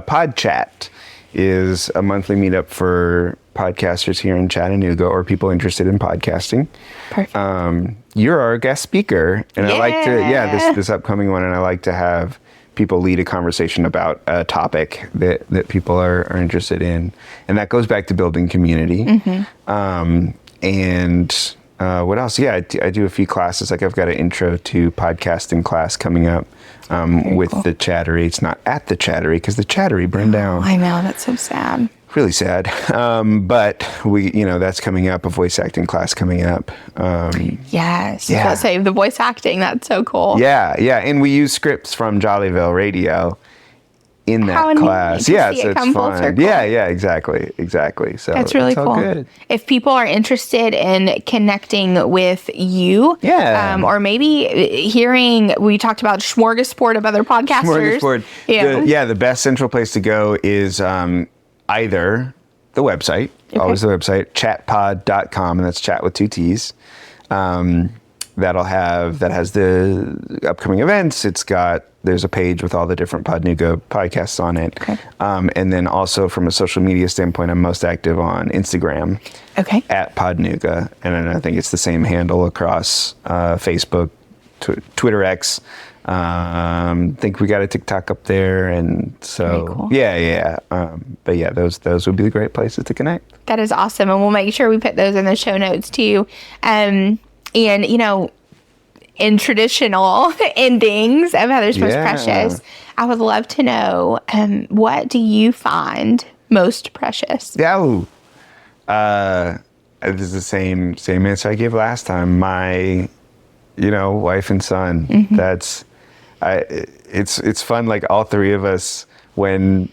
[SPEAKER 2] Pod Chat is a monthly meetup for podcasters here in Chattanooga or people interested in podcasting.
[SPEAKER 1] Perfect.
[SPEAKER 2] You're our guest speaker, and I like to,
[SPEAKER 1] Yeah.
[SPEAKER 2] this upcoming one, and I like to have people lead a conversation about a topic that people are interested in, and that goes back to building community. And what else? Yeah, I do a few classes. Like I've got an intro to podcasting class coming up with
[SPEAKER 1] cool.
[SPEAKER 2] the Chattery. It's not at the Chattery because the Chattery burned down.
[SPEAKER 1] I know, that's so sad.
[SPEAKER 2] Really sad. But that's coming up, a voice acting class coming up.
[SPEAKER 1] Yes.
[SPEAKER 2] Yeah.
[SPEAKER 1] Let's say the voice acting. That's so cool.
[SPEAKER 2] Yeah. And we use scripts from Jollyville Radio in that
[SPEAKER 1] How neat
[SPEAKER 2] class.
[SPEAKER 1] to
[SPEAKER 2] Yeah,
[SPEAKER 1] see
[SPEAKER 2] so
[SPEAKER 1] it
[SPEAKER 2] it's
[SPEAKER 1] come full
[SPEAKER 2] fun.
[SPEAKER 1] circle.
[SPEAKER 2] Yeah, exactly. So
[SPEAKER 1] That's really
[SPEAKER 2] it's all
[SPEAKER 1] cool.
[SPEAKER 2] good.
[SPEAKER 1] If people are interested in connecting with you, or maybe hearing, we talked about smorgasbord of other podcasters.
[SPEAKER 2] Smorgasbord. The best central place to go is either the website, always the website, chatpod.com, and that's chat with 2 T's. That has the upcoming events. There's a page with all the different Podnuga podcasts on it.
[SPEAKER 1] Okay.
[SPEAKER 2] And then also from a social media standpoint, I'm most active on Instagram.
[SPEAKER 1] Okay.
[SPEAKER 2] At Podnuga. And then I think it's the same handle across Facebook, Twitter X. Think we got a TikTok up there. And so,
[SPEAKER 1] Very cool.
[SPEAKER 2] Yeah. But yeah, those would be the great places to connect.
[SPEAKER 1] That is awesome. And we'll make sure we put those in the show notes too. And, in traditional endings of Heather's Most Precious, I would love to know, what do you find most precious?
[SPEAKER 2] Yeah. This is the same answer I gave last time. My, wife and son. It's fun. Like all three of us, when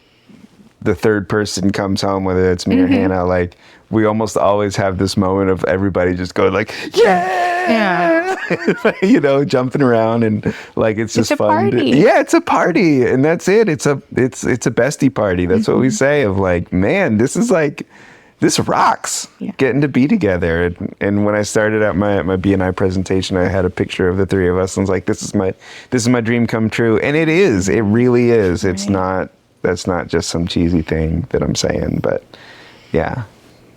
[SPEAKER 2] the third person comes home, whether it's me or Hannah, like we almost always have this moment of everybody just going like, yeah, jumping around, and like it's just fun.
[SPEAKER 1] Party.
[SPEAKER 2] It's a party, and that's it. It's a bestie party. That's what we say of like, man, this rocks. Getting to be together. And when I started out my BNI presentation, I had a picture of the three of us and was like, this is my dream come true. And it is. It really is. Right. That's not just some cheesy thing that I'm saying, but yeah,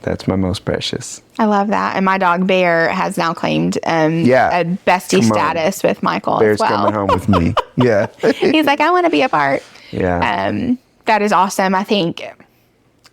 [SPEAKER 2] that's my most precious.
[SPEAKER 1] I love that. And my dog Bear has now claimed a bestie status with Michael
[SPEAKER 2] Bear's
[SPEAKER 1] as well.
[SPEAKER 2] coming home with me. Yeah.
[SPEAKER 1] He's like, I want to be a part.
[SPEAKER 2] Yeah.
[SPEAKER 1] That is awesome. I think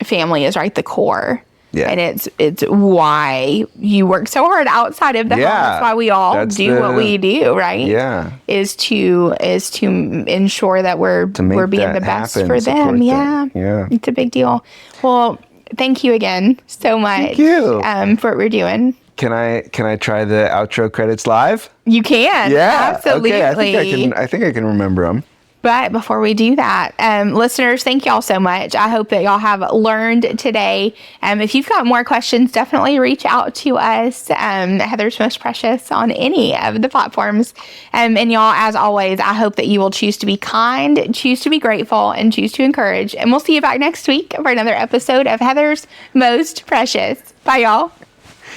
[SPEAKER 1] family is right the core.
[SPEAKER 2] Yeah.
[SPEAKER 1] And it's why you work so hard outside of the home. That's why we all do what we do, right?
[SPEAKER 2] Yeah.
[SPEAKER 1] Is to ensure that we're being the best for them. Yeah.
[SPEAKER 2] Yeah.
[SPEAKER 1] It's a big deal. Well, thank you again so much.
[SPEAKER 2] Thank you.
[SPEAKER 1] For what we're doing.
[SPEAKER 2] Can I try the outro credits live?
[SPEAKER 1] You can.
[SPEAKER 2] Yeah.
[SPEAKER 1] Absolutely.
[SPEAKER 2] Okay. I think I can remember them.
[SPEAKER 1] But before we do that, listeners, thank y'all so much. I hope that y'all have learned today. If you've got more questions, definitely reach out to us, Heather's Most Precious, on any of the platforms. And y'all, as always, I hope that you will choose to be kind, choose to be grateful, and choose to encourage. And we'll see you back next week for another episode of Heather's Most Precious. Bye, y'all.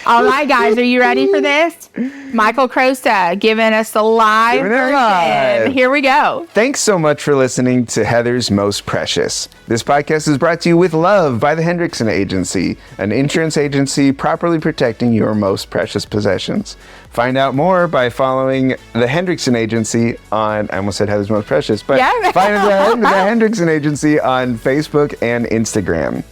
[SPEAKER 1] All right, guys, are you ready for this? Michael Crosa giving us the live version. Here we go.
[SPEAKER 2] Thanks so much for listening to Heather's Most Precious. This podcast is brought to you with love by the Hendrickson Agency, an insurance agency properly protecting your most precious possessions. Find out more by following the Hendrickson Agency on, I almost said Heather's Most Precious, but find the Hendrickson Agency on Facebook and Instagram.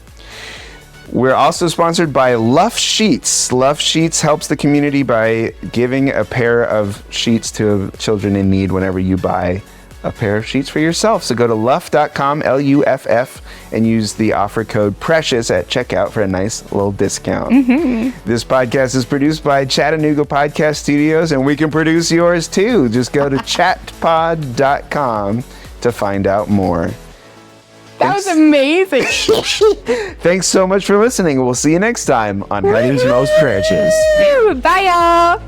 [SPEAKER 2] We're also sponsored by Luff Sheets. Luff Sheets helps the community by giving a pair of sheets to children in need whenever you buy a pair of sheets for yourself. So go to luff.com, L-U-F-F, and use the offer code PRECIOUS at checkout for a nice little discount. This podcast is produced by Chattanooga Podcast Studios, and we can produce yours too. Just go to chatpod.com to find out more.
[SPEAKER 1] That was amazing.
[SPEAKER 2] Thanks so much for listening. We'll see you next time on Heather's Most Precious.
[SPEAKER 1] Bye, y'all.